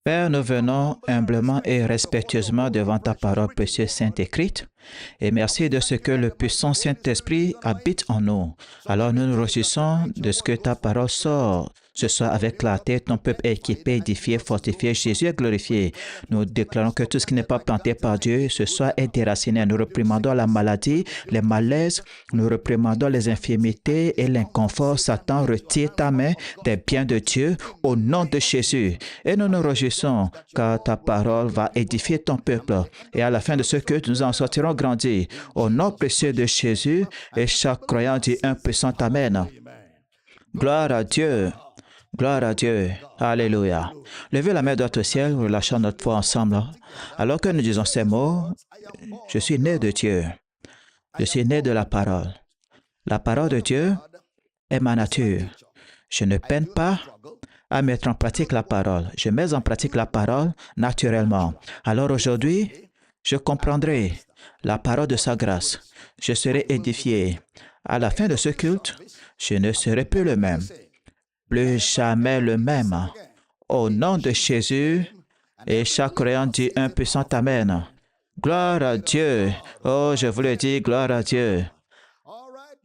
Père, nous venons humblement et respectueusement devant ta parole précieuse sainte écrite, et merci de ce que le puissant Saint-Esprit habite en nous. Alors nous nous réjouissons de ce que ta parole sort. Ce soir, avec clarté, ton peuple est équipé, édifié, fortifié, Jésus est glorifié. Nous déclarons que tout ce qui n'est pas planté par Dieu, ce soir est déraciné. Nous réprimandons la maladie, les malaises, nous réprimandons les infirmités et l'inconfort. Satan, retire ta main des biens de Dieu au nom de Jésus. Et nous nous réjouissons car ta parole va édifier ton peuple. Et à la fin de ce culte, nous en sortirons grandis. Au nom précieux de Jésus, et chaque croyant dit un puissant Amen. Gloire à Dieu. Gloire à Dieu. Alléluia. Levez la main dans le ciel, relâchons notre foi ensemble. Alors que nous disons ces mots, je suis né de Dieu. Je suis né de la parole. La parole de Dieu est ma nature. Je ne peine pas à mettre en pratique la parole. Je mets en pratique la parole naturellement. Alors aujourd'hui, je comprendrai la parole de sa grâce. Je serai édifié. À la fin de ce culte, je ne serai plus le même. Plus jamais le même. Au nom de Jésus, et chaque croyant dit un puissant Amen. Gloire à Dieu. Oh, je vous le dis, gloire à Dieu.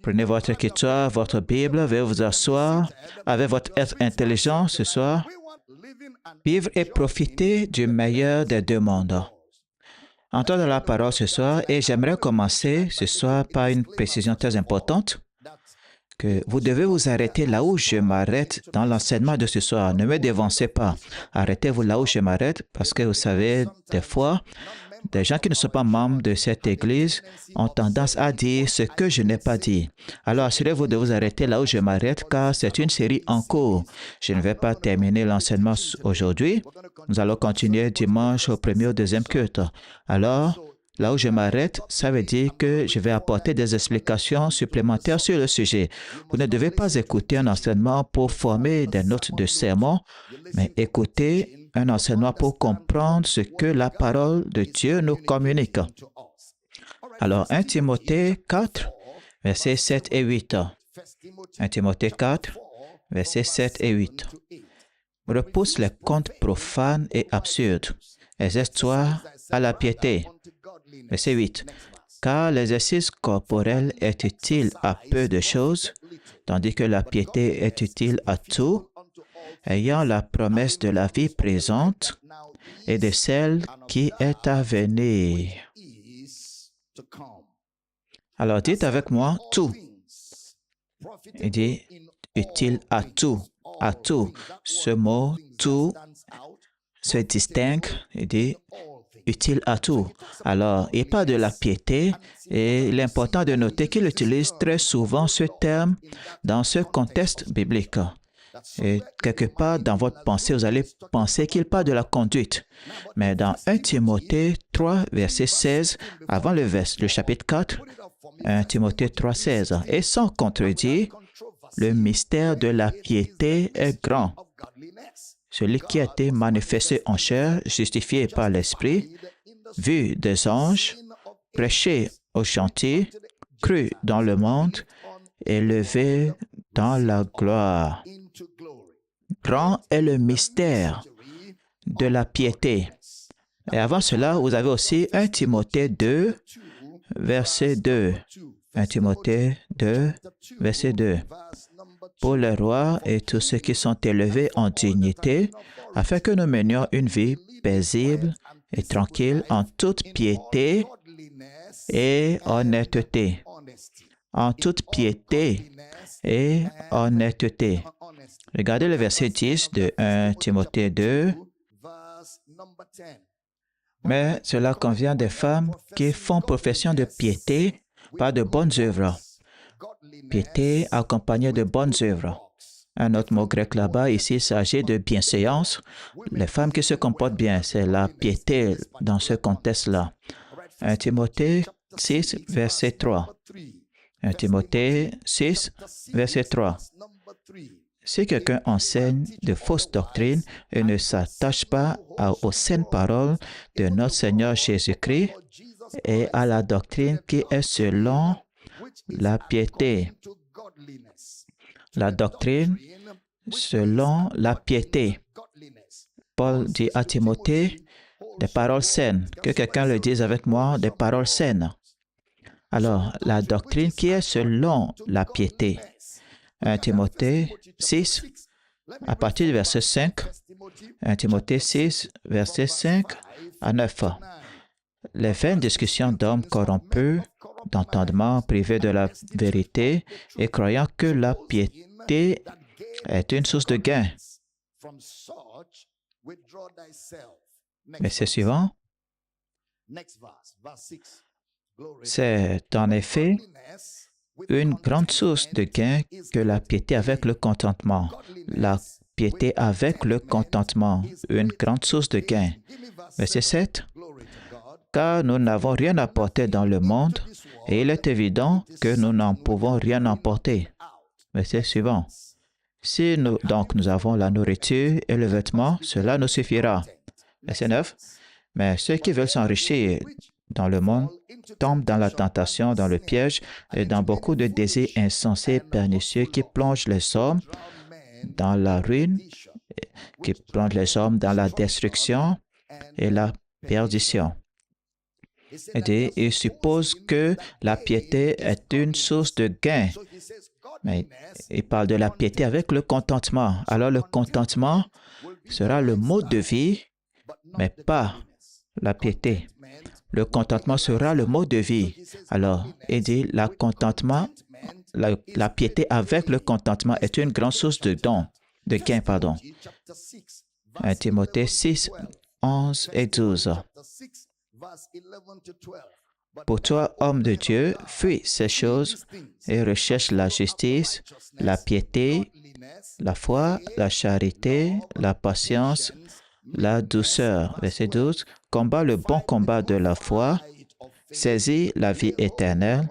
Prenez votre écriture, votre Bible, veuillez vous asseoir avec votre être intelligent ce soir. Vivre et profiter du meilleur des deux mondes. Entendre la parole ce soir et j'aimerais commencer ce soir par une précision très importante que vous devez vous arrêter là où je m'arrête dans l'enseignement de ce soir. Ne me dévancez pas. Arrêtez-vous là où je m'arrête parce que vous savez, des fois, des gens qui ne sont pas membres de cette Église ont tendance à dire ce que je n'ai pas dit. Alors, assurez-vous de vous arrêter là où je m'arrête car c'est une série en cours. Je ne vais pas terminer l'enseignement aujourd'hui. Nous allons continuer dimanche au premier ou deuxième culte. Alors, là où je m'arrête, ça veut dire que je vais apporter des explications supplémentaires sur le sujet. Vous ne devez pas écouter un enseignement pour former des notes de sermon, mais écoutez un enseignement pour comprendre ce que la parole de Dieu nous communique. Alors, 1 Timothée 4, versets 7 et 8. 1 Timothée 4, versets 7 et 8. Repousse les contes profanes et absurdes. Exerce-toi à la piété. Verset 8. Car l'exercice corporel est utile à peu de choses, tandis que la piété est utile à tout, ayant la promesse de la vie présente et de celle qui est à venir. Alors dites avec moi tout. Il dit utile à tout. À tout. Ce mot tout se distingue. Il dit utile à tout. Alors, il parle de la piété et il est important de noter qu'il utilise très souvent ce terme dans ce contexte biblique. Et quelque part dans votre pensée, vous allez penser qu'il parle de la conduite. Mais dans 1 Timothée 3, verset 16, avant le chapitre 4, 1 Timothée 3, 16, et sans contredire, le mystère de la piété est grand. Celui qui a été manifesté en chair, justifié par l'Esprit, vu des anges, prêché aux gentils, cru dans le monde, élevé dans la gloire. Grand est le mystère de la piété. Et avant cela, vous avez aussi 1 Timothée 2, verset 2. 1 Timothée 2, verset 2. Pour les rois et tous ceux qui sont élevés en dignité, afin que nous menions une vie paisible et tranquille en toute piété et honnêteté. En toute piété et honnêteté. Regardez le verset 10 de 1 Timothée 2. Mais cela convient des femmes qui font profession de piété par de bonnes œuvres. Piété accompagnée de bonnes œuvres. Un autre mot grec là-bas, ici, il s'agit de bienséance. Les femmes qui se comportent bien, c'est la piété dans ce contexte-là. 1 Timothée 6, verset 3. 1 Timothée 6, verset 3. Si quelqu'un enseigne de fausses doctrines et ne s'attache pas aux saines paroles de notre Seigneur Jésus-Christ et à la doctrine qui est selon la piété. La doctrine selon la piété. Paul dit à Timothée des paroles saines. Que quelqu'un le dise avec moi, des paroles saines. Alors, la doctrine qui est selon la piété. 1 Timothée 6, à partir du verset 5. 1 Timothée 6, verset 5 à 9. Les vaines discussions d'hommes corrompus, d'entendement privés de la vérité et croyant que la piété est une source de gain. Verset suivant. C'est en effet une grande source de gain que la piété avec le contentement. La piété avec le contentement, une grande source de gain. Verset 7. Car nous n'avons rien apporté dans le monde, et il est évident que nous n'en pouvons rien emporter. Verset suivant. Si nous avons la nourriture et le vêtement, cela nous suffira. Verset 9. Mais ceux qui veulent s'enrichir dans le monde tombent dans la tentation, dans le piège et dans beaucoup de désirs insensés et pernicieux qui plongent les hommes dans la ruine, qui plongent les hommes dans la destruction et la perdition. Il suppose que la piété est une source de gain. Mais il parle de la piété avec le contentement. Alors le contentement sera le mode de vie, mais pas la piété. Le contentement sera le mode de vie. Alors, il dit la piété avec le contentement est une grande source de gain. 1 Timothée 6, 11 et 12. Pour toi, homme de Dieu, fuis ces choses et recherche la justice, la piété, la foi, la charité, la patience, la douceur. Verset 12. Combat le bon combat de la foi, saisis la vie éternelle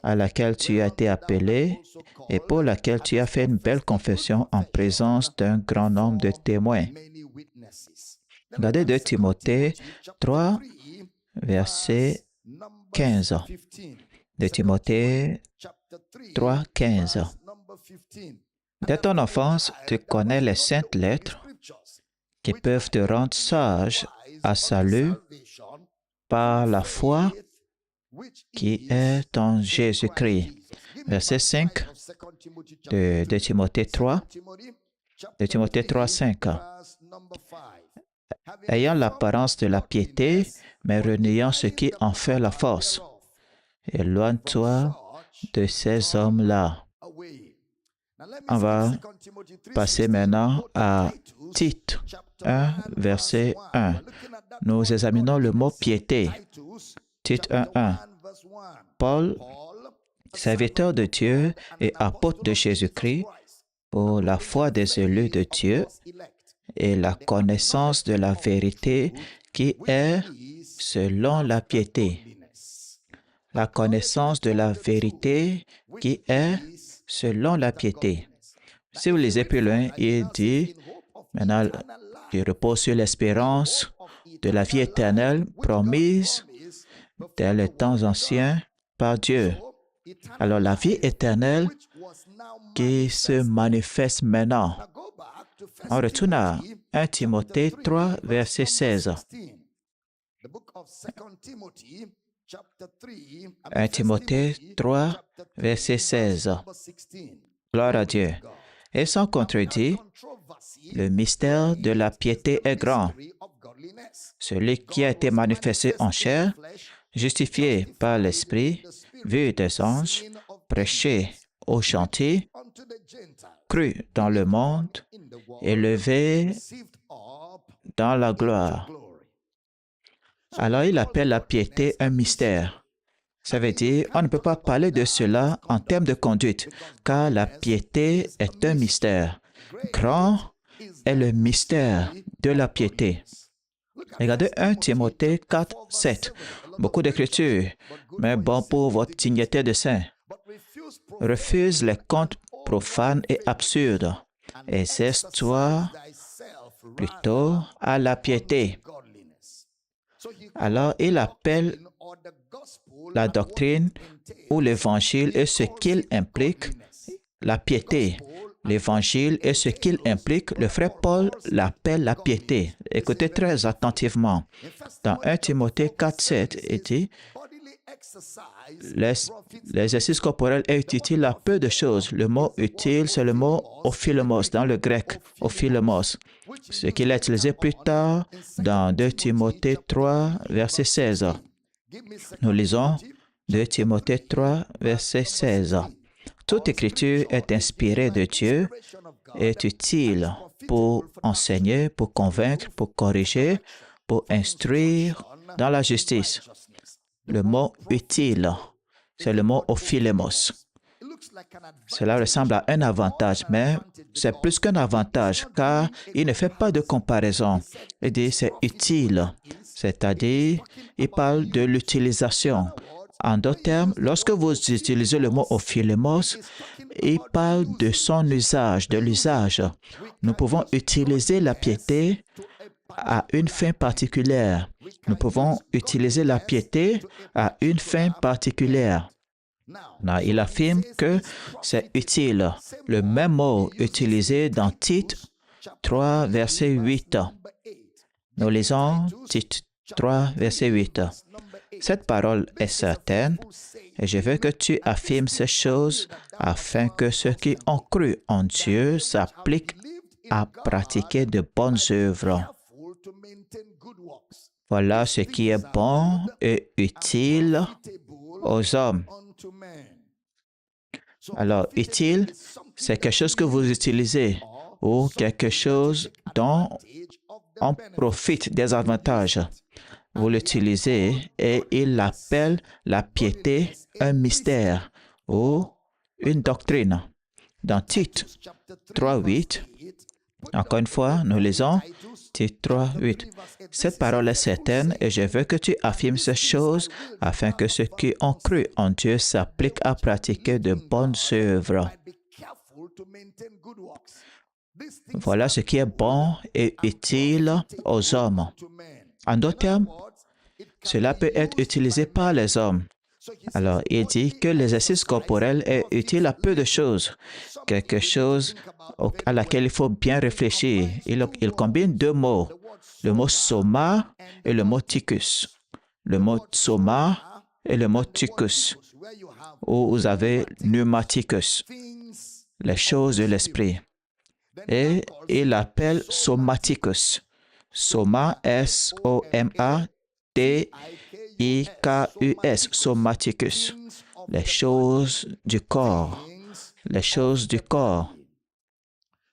à laquelle tu as été appelé et pour laquelle tu as fait une belle confession en présence d'un grand nombre de témoins. Regardez 2 Timothée 3, verset 15. 2 Timothée 3, 15. Dès ton enfance, tu connais les saintes lettres qui peuvent te rendre sage à salut par la foi qui est en Jésus-Christ. Verset 5 de Timothée 3. De Timothée 3, 5. Ayant l'apparence de la piété, mais reniant ce qui en fait la force. Éloigne-toi de ces hommes-là. On va passer maintenant à Tite 1, verset 1. Nous examinons le mot piété. Tite 1, 1. Paul, serviteur de Dieu et apôtre de Jésus-Christ, pour la foi des élus de Dieu et la connaissance de la vérité qui est selon la piété. La connaissance de la vérité qui est selon la piété. Si vous lisez plus loin, il dit, maintenant, il repose sur l'espérance de la vie éternelle promise dès les temps anciens par Dieu. Alors, la vie éternelle qui se manifeste maintenant. On retourne à 1 Timothée 3, verset 16. 1 Timothée 3, verset 16. Gloire à Dieu. Et sans contredit, le mystère de la piété est grand. Celui qui a été manifesté en chair, justifié par l'Esprit, vu des anges, prêché aux gentils, cru dans le monde, élevé dans la gloire. Alors il appelle la piété un mystère. Ça veut dire, on ne peut pas parler de cela en termes de conduite, car la piété est un mystère. Grand est le mystère de la piété. Regardez 1 Timothée 4, 7. Beaucoup d'écritures, mais bon pour votre dignité de saint. Refuse les contes profanes et absurdes. Exerce-toi plutôt à la piété. Alors, il appelle la doctrine ou l'évangile et ce qu'il implique, la piété. l'Évangile et ce qu'il implique, le frère Paul l'appelle la piété. Écoutez très attentivement. Dans 1 Timothée 4:7, il dit l'exercice corporel est utile à peu de choses. Le mot utile, c'est le mot ophilémos dans le grec, ophilémos, ce qu'il a utilisé plus tard dans 2 Timothée 3, verset 16. Nous lisons 2 Timothée 3, verset 16. Toute écriture est inspirée de Dieu, est utile pour enseigner, pour convaincre, pour corriger, pour instruire dans la justice. Le mot utile, c'est le mot ophilémos. Cela ressemble à un avantage, mais c'est plus qu'un avantage, car il ne fait pas de comparaison. Il dit c'est utile, c'est-à-dire il parle de l'utilisation. En d'autres termes, lorsque vous utilisez le mot ophilémos, il parle de son usage, de l'usage. Nous pouvons utiliser la piété à une fin particulière. Nous pouvons utiliser la piété à une fin particulière. Là, il affirme que c'est utile. Le même mot utilisé dans Tite 3, verset 8. Nous lisons Tite 3, verset 8. Cette parole est certaine et je veux que tu affirmes ces choses afin que ceux qui ont cru en Dieu s'appliquent à pratiquer de bonnes œuvres. Voilà ce qui est bon et utile aux hommes. Alors, utile, c'est quelque chose que vous utilisez ou quelque chose dont on profite des avantages. Vous l'utilisez et il appelle la piété un mystère ou une doctrine. Dans Tite 3:8, encore une fois, nous lisons Tite 3:8. Cette parole est certaine et je veux que tu affirmes ces choses afin que ceux qui ont cru en Dieu s'appliquent à pratiquer de bonnes œuvres. Voilà ce qui est bon et utile aux hommes. En d'autres termes, cela peut être utilisé par les hommes. Alors, il dit que l'exercice corporel est utile à peu de choses, quelque chose à laquelle il faut bien réfléchir. Il combine deux mots, le mot soma et le mot tychus. Le mot soma et le mot tychus, où vous avez pneumaticus, les choses de l'esprit. Et il l'appelle somaticus. Soma, S-O-M-A-T-I-K-U-S, somaticus, les choses du corps, les choses du corps.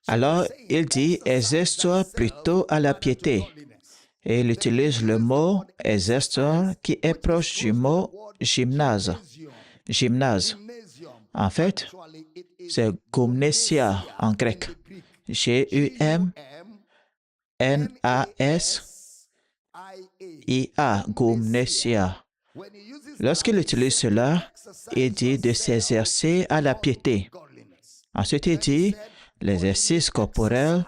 Alors, il dit, exerce-toi plutôt à la piété. Et il utilise le mot exerce-toi qui est proche du mot gymnase. Gymnase. En fait, c'est gymnasia en grec. G-U-M-N-A-S-I-A, gymnasia. Lorsqu'il utilise cela, il dit de s'exercer à la piété. Ensuite, il dit l'exercice corporel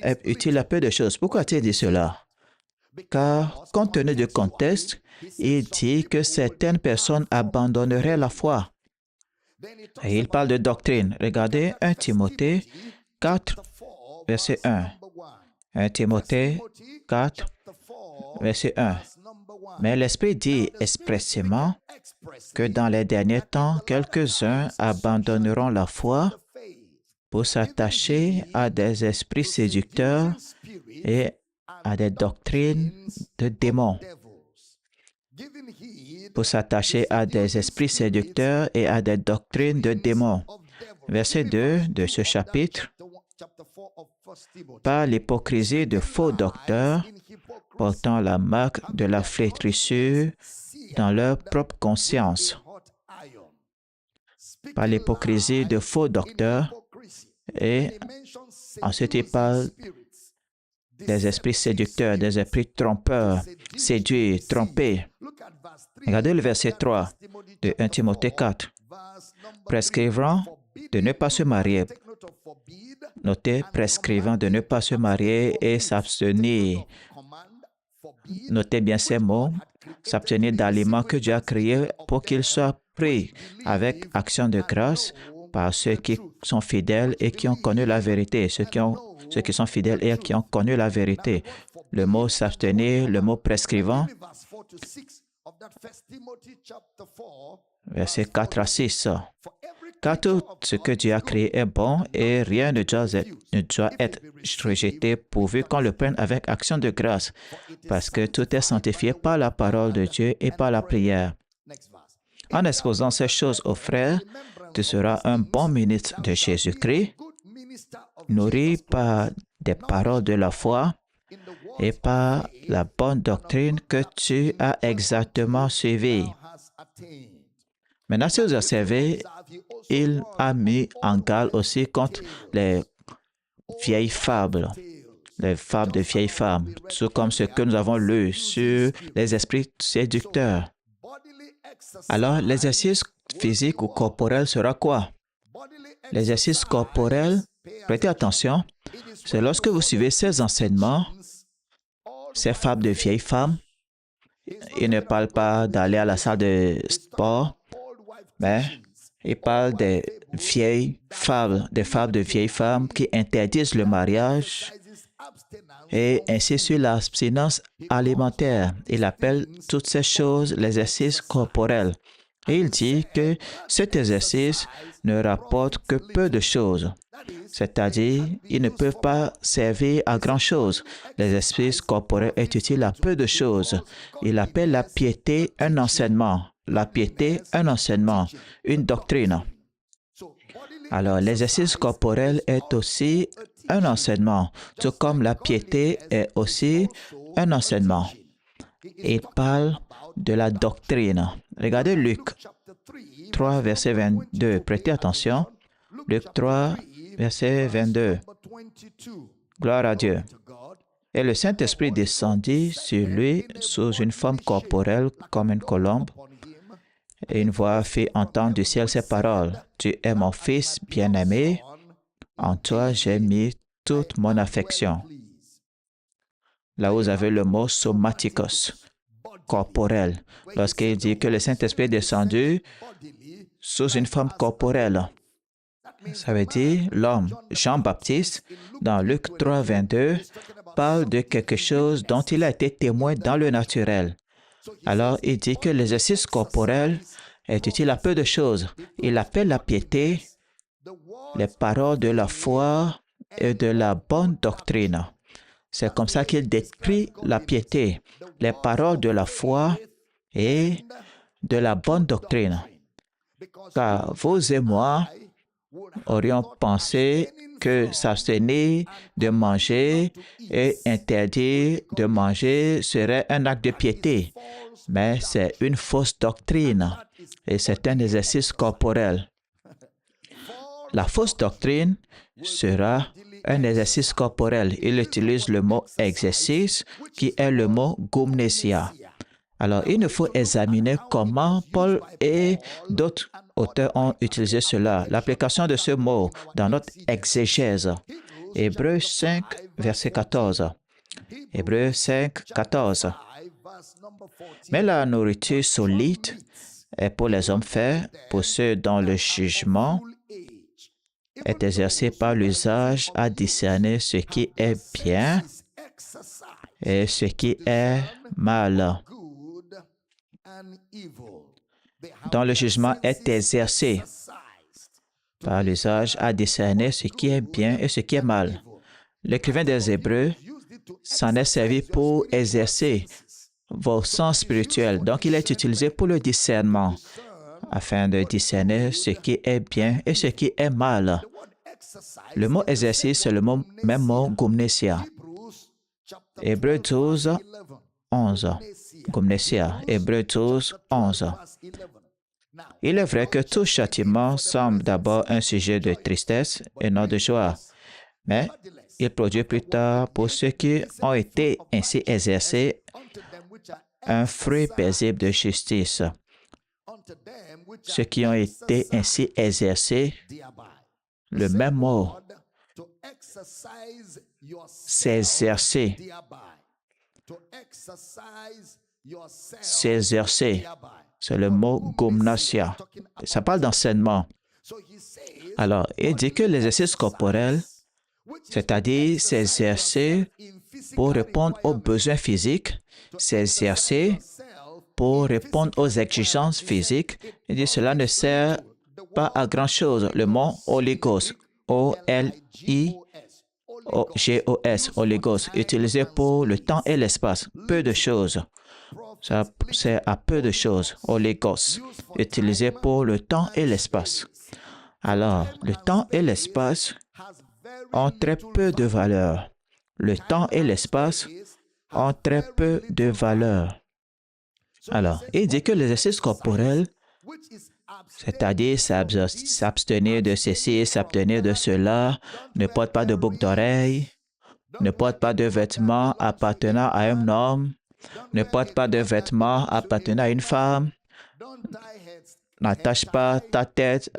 est utile à peu de choses. Pourquoi a-t-il dit cela? Car, compte tenu du contexte, il dit que certaines personnes abandonneraient la foi. Et il parle de doctrine. Regardez 1 Timothée 4, verset 1. 1 Timothée 4, verset 1. Mais l'Esprit dit expressément que dans les derniers temps, quelques-uns abandonneront la foi pour s'attacher à des esprits séducteurs et à des doctrines de démons. Pour s'attacher à des esprits séducteurs et à des doctrines de démons. Verset 2 de ce chapitre. Par l'hypocrisie de faux docteurs portant la marque de la flétrissure dans leur propre conscience. Par l'hypocrisie de faux docteurs et ensuite il parle des esprits séducteurs, des esprits trompeurs, séduits, trompés. Regardez le verset 3 de 1 Timothée 4. Prescrivant de ne pas se marier. Notez, prescrivant de ne pas se marier et s'abstenir. Notez bien ces mots. S'abstenir d'aliments que Dieu a créés pour qu'ils soient pris avec action de grâce par ceux qui sont fidèles et qui ont connu la vérité, ceux qui sont fidèles et qui ont connu la vérité. Le mot s'abstenir, le mot prescrivant, versets 4 à 6. Car tout ce que Dieu a créé est bon et rien ne doit être rejeté pourvu qu'on le prenne avec action de grâce, parce que tout est sanctifié par la parole de Dieu et par la prière. En exposant ces choses aux frères, tu seras un bon ministre de Jésus-Christ, nourri par des paroles de la foi et par la bonne doctrine que tu as exactement suivie. Maintenant, si vous observez, il a mis en garde aussi contre les vieilles fables, les fables de vieilles femmes, tout comme ce que nous avons lu sur les esprits séducteurs. Alors, l'exercice physique ou corporel sera quoi? L'exercice corporel, prêtez attention, c'est lorsque vous suivez ces enseignements, ces fables de vieilles femmes. Il ne parle pas d'aller à la salle de sport, mais il parle des fables de vieilles femmes qui interdisent le mariage et ainsi sur l'abstinence alimentaire. Il appelle toutes ces choses l'exercice corporel. Et il dit que cet exercice ne rapporte que peu de choses. C'est-à-dire, ils ne peuvent pas servir à grand-chose. L'exercice corporel est utile à peu de choses. Il appelle la piété un enseignement. La piété, un enseignement, une doctrine. Alors, l'exercice corporel est aussi un enseignement, tout comme la piété est aussi un enseignement. Il parle de la doctrine. Regardez Luc 3, verset 22. Prêtez attention. Luc 3, verset 22. Gloire à Dieu. Et le Saint-Esprit descendit sur lui sous une forme corporelle comme une colombe. Et une voix fit entendre du ciel ces paroles. Tu es mon Fils bien-aimé, en toi j'ai mis toute mon affection. Là où vous avez le mot somatikos, corporel. Lorsqu'il dit que le Saint-Esprit est descendu sous une forme corporelle, ça veut dire l'homme Jean-Baptiste, dans Luc 3, 22, parle de quelque chose dont il a été témoin dans le naturel. Alors, il dit que l'exercice corporel est utile à peu de choses. Il appelle la piété les paroles de la foi et de la bonne doctrine. C'est comme ça qu'il décrit la piété, les paroles de la foi et de la bonne doctrine. Car vous et moi aurions pensé que s'abstenir de manger et interdire de manger serait un acte de piété. Mais c'est une fausse doctrine et c'est un exercice corporel. La fausse doctrine sera un exercice corporel. Il utilise le mot exercice qui est le mot gymnasia. Alors, il nous faut examiner comment Paul et d'autres auteurs ont utilisé cela. L'application de ce mot dans notre exégèse. Hébreux 5, verset 14. Hébreux 5, 14. Mais la nourriture solide est pour les hommes faits, pour ceux dont le jugement est exercé par l'usage à discerner ce qui est bien et ce qui est mal. Dont le jugement est exercé par l'usage à discerner ce qui est bien et ce qui est mal. L'écrivain des Hébreux s'en est servi pour exercer vos sens spirituels. Donc, il est utilisé pour le discernement, afin de discerner ce qui est bien et ce qui est mal. Le mot exercice, c'est le même mot gymnasia. Hébreux 12, 11. Gymnasia. Hébreux 12, 11. Il est vrai que tout châtiment semble d'abord un sujet de tristesse et non de joie, mais il produit plus tard pour ceux qui ont été ainsi exercés un fruit paisible de justice. Ceux qui ont été ainsi exercés, le même mot, s'exercer. S'exercer, c'est le mot gymnasia. Ça parle d'enseignement. Alors, il dit que l'exercice corporel, c'est-à-dire s'exercer pour répondre aux besoins physiques, s'exercer pour répondre aux exigences physiques, il dit cela ne sert pas à grand-chose. Le mot Holigos, O-L-I-G-O-S, Holigos, utilisé pour le temps et l'espace, peu de choses. Ça sert à peu de choses, Holigos, utilisé pour le temps et l'espace. Alors, le temps et l'espace ont très peu de valeur. Le temps et l'espace ont très peu de valeur. Alors, il dit que l'exercice corporel, c'est-à-dire s'abstenir de ceci, s'abstenir de cela, ne porte pas de boucle d'oreille, ne porte pas de vêtements appartenant à un homme, ne porte pas de vêtements appartenant à une femme, n'attache pas ta tête,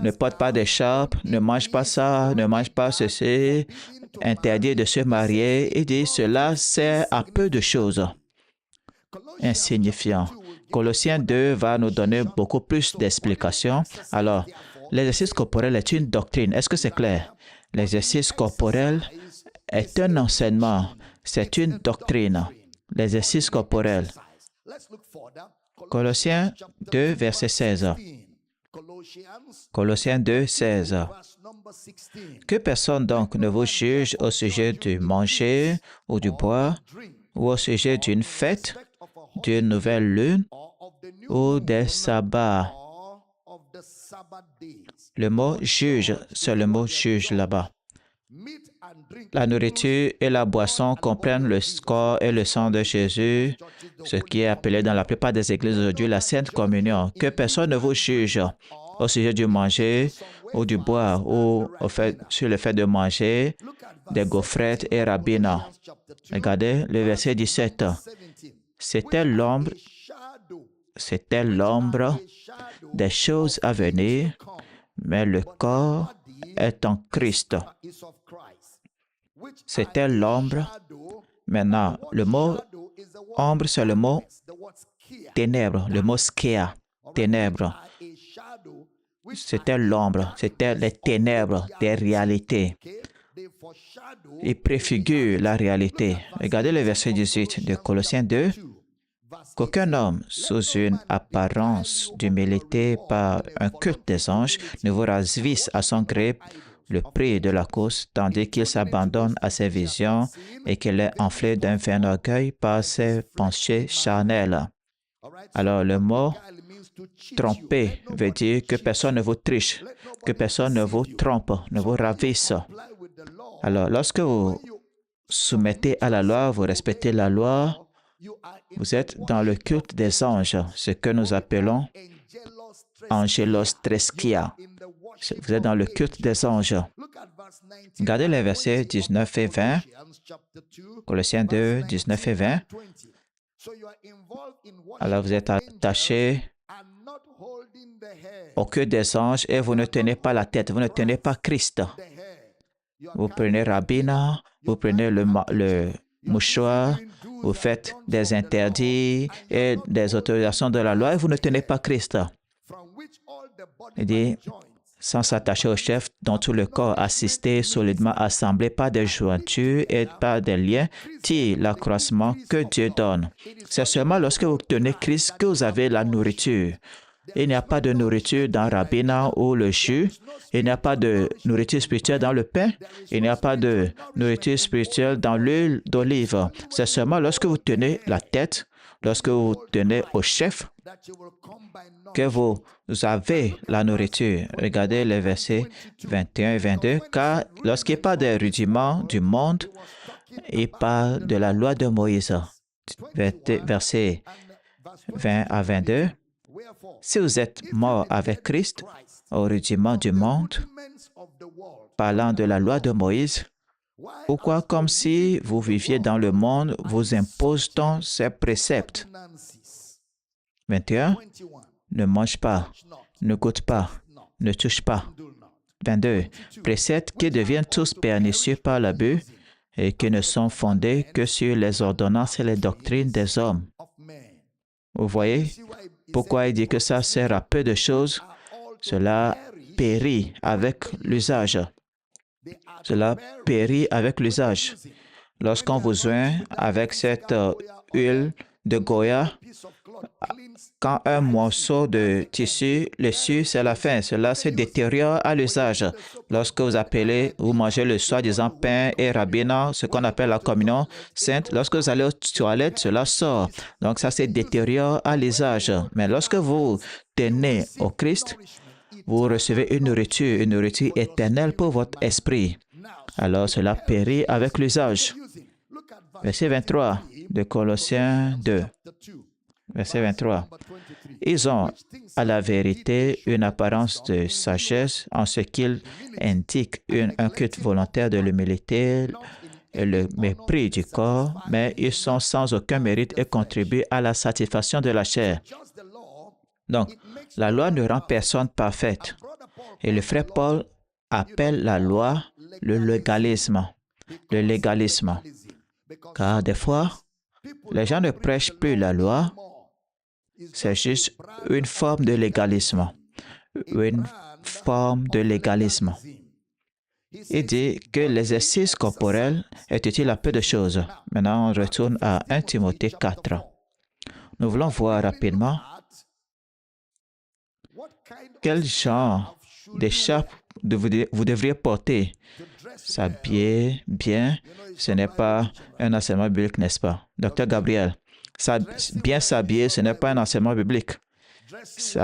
ne porte pas d'écharpe, ne mange pas ça, ne mange pas ceci, interdit de se marier. Il dit cela sert à peu de choses. Insignifiant. Colossiens 2 va nous donner beaucoup plus d'explications. Alors, l'exercice corporel est une doctrine. Est-ce que c'est clair? L'exercice corporel est un enseignement. C'est une doctrine. L'exercice corporel. Colossiens 2, verset 16. Colossiens 2, 16. Que personne donc ne vous juge au sujet du manger ou du boire, ou au sujet d'une fête, d'une nouvelle lune ou des sabbats. Le mot juge, c'est le mot juge là-bas. La nourriture et la boisson comprennent le corps et le sang de Jésus, ce qui est appelé dans la plupart des églises aujourd'hui la Sainte Communion. Que personne ne vous juge au sujet du manger ou du boire ou sur le fait de manger des gaufrettes et rabbins. Regardez le verset 17. C'était l'ombre des choses à venir, mais le corps est en Christ. C'était l'ombre. Maintenant, le mot ombre, c'est le mot ténèbres, le mot skia, ténèbres. C'était l'ombre, c'était les ténèbres des réalités. Il préfigure la réalité. Regardez le verset 18 de Colossiens 2. Qu'aucun homme, sous une apparence d'humilité par un culte des anges, ne vous ravisse à son gré le prix de la course, tandis qu'il s'abandonne à ses visions et qu'il est enflé d'un vain orgueil par ses pensées charnelles. Alors, le mot tromper veut dire que personne ne vous triche, que personne ne vous trompe, ne vous ravisse. Alors, lorsque vous soumettez à la loi, vous respectez la loi, vous êtes dans le culte des anges, ce que nous appelons angelos treskia. Vous êtes dans le culte des anges. Regardez les versets 19 et 20. Colossiens 2, 19 et 20. Alors vous êtes attachés au culte des anges et vous ne tenez pas la tête, vous ne tenez pas Christ. Vous prenez rabbinat, vous prenez le mouchoir, vous faites des interdits et des autorisations de la loi et vous ne tenez pas Christ. Il dit, sans s'attacher au chef dont tout le corps assisté, solidement assemblé par des jointures et par des liens, tire l'accroissement que Dieu donne. C'est seulement lorsque vous tenez Christ que vous avez la nourriture. Il n'y a pas de nourriture dans le rabbinat ou le jus. Il n'y a pas de nourriture spirituelle dans le pain. Il n'y a pas de nourriture spirituelle dans l'huile d'olive. C'est seulement lorsque vous tenez la tête, lorsque vous tenez au chef, que vous avez la nourriture. Regardez les versets 21 et 22. Car lorsqu'il parle des rudiments du monde, il parle de la loi de Moïse. Versets 20 à 22. Si vous êtes mort avec Christ au rudiment du monde, parlant de la loi de Moïse, pourquoi, comme si vous viviez dans le monde, vous impose-t-on ces préceptes? 21. Ne mange pas, ne goûte pas, ne touche pas. 22. Préceptes qui deviennent tous pernicieux par l'abus et qui ne sont fondés que sur les ordonnances et les doctrines des hommes. Vous voyez pourquoi il dit que ça sert à peu de choses? Cela périt avec l'usage. Cela périt avec l'usage. Lorsqu'on vous oint avec cette huile de Goya, quand un morceau de tissu le sue, c'est la fin. Cela se détériore à l'usage. Lorsque vous mangez le soi-disant pain et rabbinat, ce qu'on appelle la communion sainte, lorsque vous allez aux toilettes, cela sort. Donc ça se détériore à l'usage. Mais lorsque vous tenez au Christ, vous recevez une nourriture éternelle pour votre esprit. Alors cela périt avec l'usage. Verset 23 de Colossiens 2. Verset 23. Ils ont à la vérité une apparence de sagesse en ce qu'ils indiquent un culte volontaire de l'humilité et le mépris du corps, mais ils sont sans aucun mérite et contribuent à la satisfaction de la chair. Donc, la loi ne rend personne parfaite. Et le frère Paul appelle la loi le légalisme. Le légalisme. Car des fois, les gens ne prêchent plus la loi, c'est juste une forme de légalisme. Une forme de légalisme. Il dit que l'exercice corporel est utile à peu de choses. Maintenant, on retourne à 1 Timothée 4. Nous voulons voir rapidement quel genre d'écharpe vous devriez porter. S'habiller bien, ce n'est pas un enseignement biblique, n'est-ce pas? Docteur Gabriel, bien s'habiller, ce n'est pas un enseignement biblique.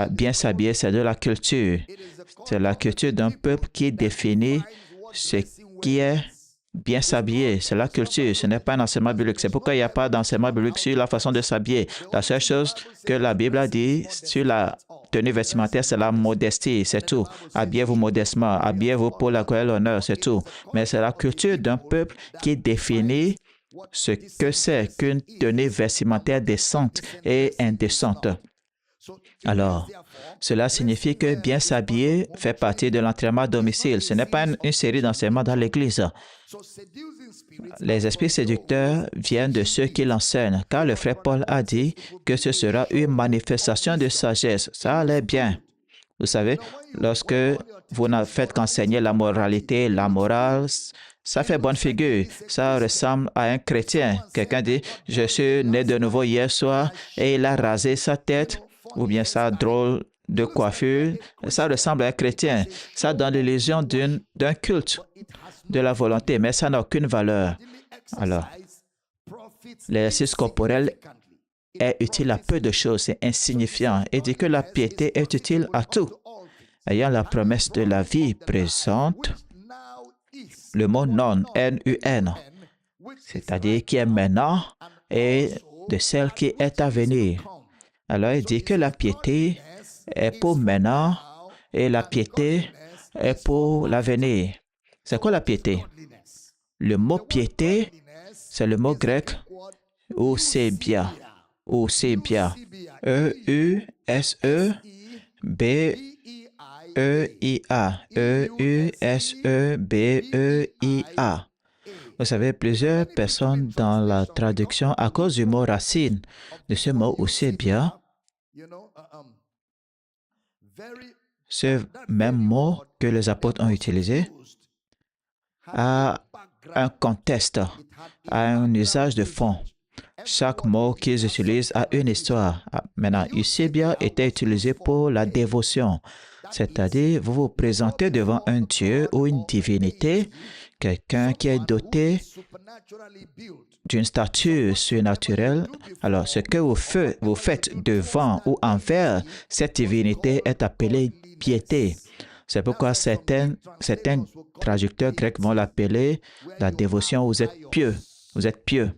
Bien s'habiller, c'est de la culture. C'est la culture d'un peuple qui définit ce qui est bien s'habiller. C'est la culture, ce n'est pas un enseignement biblique. C'est pourquoi il n'y a pas d'enseignement biblique sur la façon de s'habiller. La seule chose que la Bible a dit sur la tenue vestimentaire, c'est la modestie, c'est tout. Habillez-vous modestement, habillez-vous pour la gloire et l'honneur, c'est tout. Mais c'est la culture d'un peuple qui définit ce que c'est qu'une tenue vestimentaire décente et indécente. Alors, cela signifie que bien s'habiller fait partie de l'entraînement à domicile. Ce n'est pas une série d'enseignements dans l'Église. Les esprits séducteurs viennent de ceux qui l'enseignent, car le frère Paul a dit que ce sera une manifestation de sagesse. Ça allait bien. Vous savez, lorsque vous ne faites qu'enseigner la moralité, la morale, ça fait bonne figure. Ça ressemble à un chrétien. Quelqu'un dit, je suis né de nouveau hier soir et il a rasé sa tête, ou bien ça drôle de coiffure. Ça ressemble à un chrétien. Ça donne l'illusion d'un culte, de la volonté, mais ça n'a aucune valeur. Alors, l'exercice corporel est utile à peu de choses, c'est insignifiant, et dit que la piété est utile à tout. Ayant la promesse de la vie présente, le mot non, N-U-N, c'est-à-dire qui est maintenant et de celle qui est à venir. Alors, il dit que la piété est pour maintenant et la piété est pour l'avenir. C'est quoi la piété? Le mot piété, c'est le mot grec ousébia. Ousébia. E-U-S-E-B-E-I-A. E-U-S-E-B-E-I-A. Vous savez, plusieurs personnes dans la traduction, à cause du mot racine de ce mot ousébia, ce même mot que les apôtres ont utilisé, a un contexte, a un usage de fond. Chaque mot qu'ils utilisent a une histoire. Maintenant, Eusébia était utilisé pour la dévotion, c'est-à-dire vous vous présentez devant un Dieu ou une divinité, quelqu'un qui est doté d'une stature surnaturelle. Alors, ce que vous faites devant ou envers cette divinité est appelé piété. C'est pourquoi certains traducteurs grecs vont l'appeler la dévotion. Vous êtes pieux. Vous êtes pieux.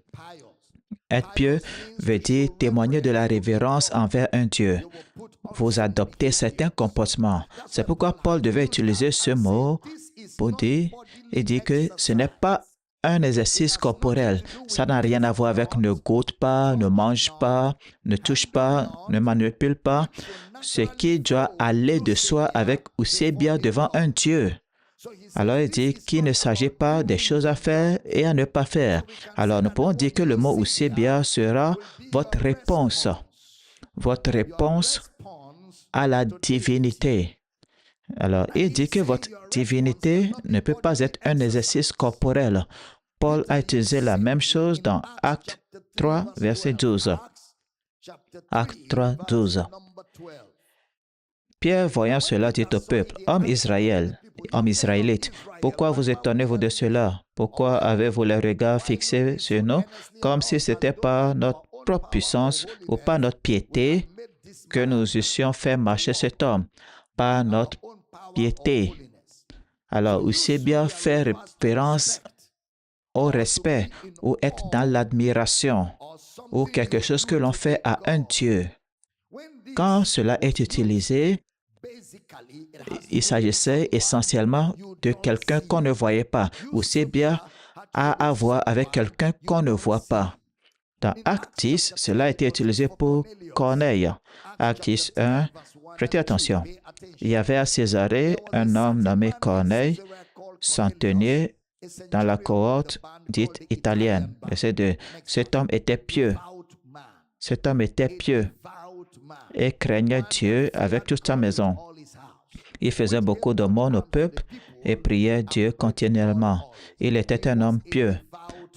Être pieux veut dire témoigner de la révérence envers un Dieu. Vous adoptez certains comportements. C'est pourquoi Paul devait utiliser ce mot pour dire, il dit que ce n'est pas un exercice corporel. Ça n'a rien à voir avec ne goûte pas, ne mange pas, ne touche pas, ne manipule pas. Ce qui doit aller de soi avec ousébia devant un Dieu. Alors il dit qu'il ne s'agit pas des choses à faire et à ne pas faire. Alors nous pouvons dire que le mot ousébia sera votre réponse à la divinité. Alors, il dit que votre divinité ne peut pas être un exercice corporel. Paul a utilisé la même chose dans Acte 3, verset 12. Acte 3, 12. Pierre, voyant cela, dit au peuple, « Hommes israélites, pourquoi vous étonnez-vous de cela? Pourquoi avez-vous les regards fixés sur nous, comme si ce n'était pas notre propre puissance ou pas notre piété que nous eussions fait marcher cet homme, par notre piété. » Alors, aussi bien faire référence au respect ou être dans l'admiration ou quelque chose que l'on fait à un Dieu. Quand cela est utilisé, il s'agissait essentiellement de quelqu'un qu'on ne voyait pas, aussi bien à avoir avec quelqu'un qu'on ne voit pas. Dans Acte 10, cela a été utilisé pour Corneille. Acte 10, 1, prêtez attention. Il y avait à Césarée un homme nommé Corneille, centenier dans la cohorte dite italienne. Verset 2. Cet homme était pieux. Cet homme était pieux et craignait Dieu avec toute sa maison. Il faisait beaucoup d'aumônes au peuple et priait Dieu continuellement. Il était un homme pieux.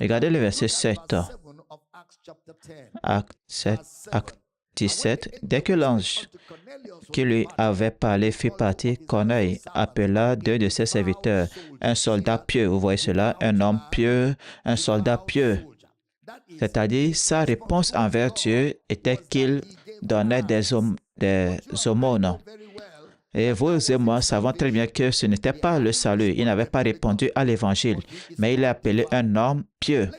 Regardez le verset 7. Acte 17. Dès que l'ange qui lui avait parlé fut parti, Corneille appela deux de ses serviteurs, un soldat pieux. Vous voyez cela, un homme pieux, un soldat pieux. C'est-à-dire, sa réponse envers Dieu était qu'il donnait des aumônes. Et vous et moi savons très bien que ce n'était pas le salut. Il n'avait pas répondu à l'Évangile, mais il est appelé un homme pieux.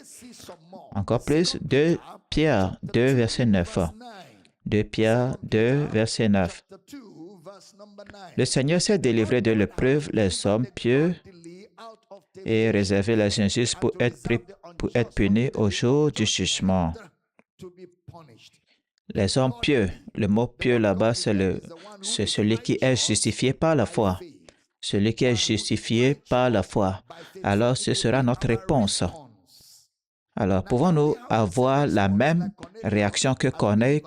Encore plus, 2 Pierre 2, verset 9. 2 Pierre 2, verset 9. Le Seigneur s'est délivré de l'épreuve les hommes pieux et réservé les injustes pour être punis au jour du jugement. Les hommes pieux, le mot pieux là-bas, c'est celui qui est justifié par la foi. Celui qui est justifié par la foi. Alors, ce sera notre réponse. Alors, pouvons-nous avoir la même réaction que Corneille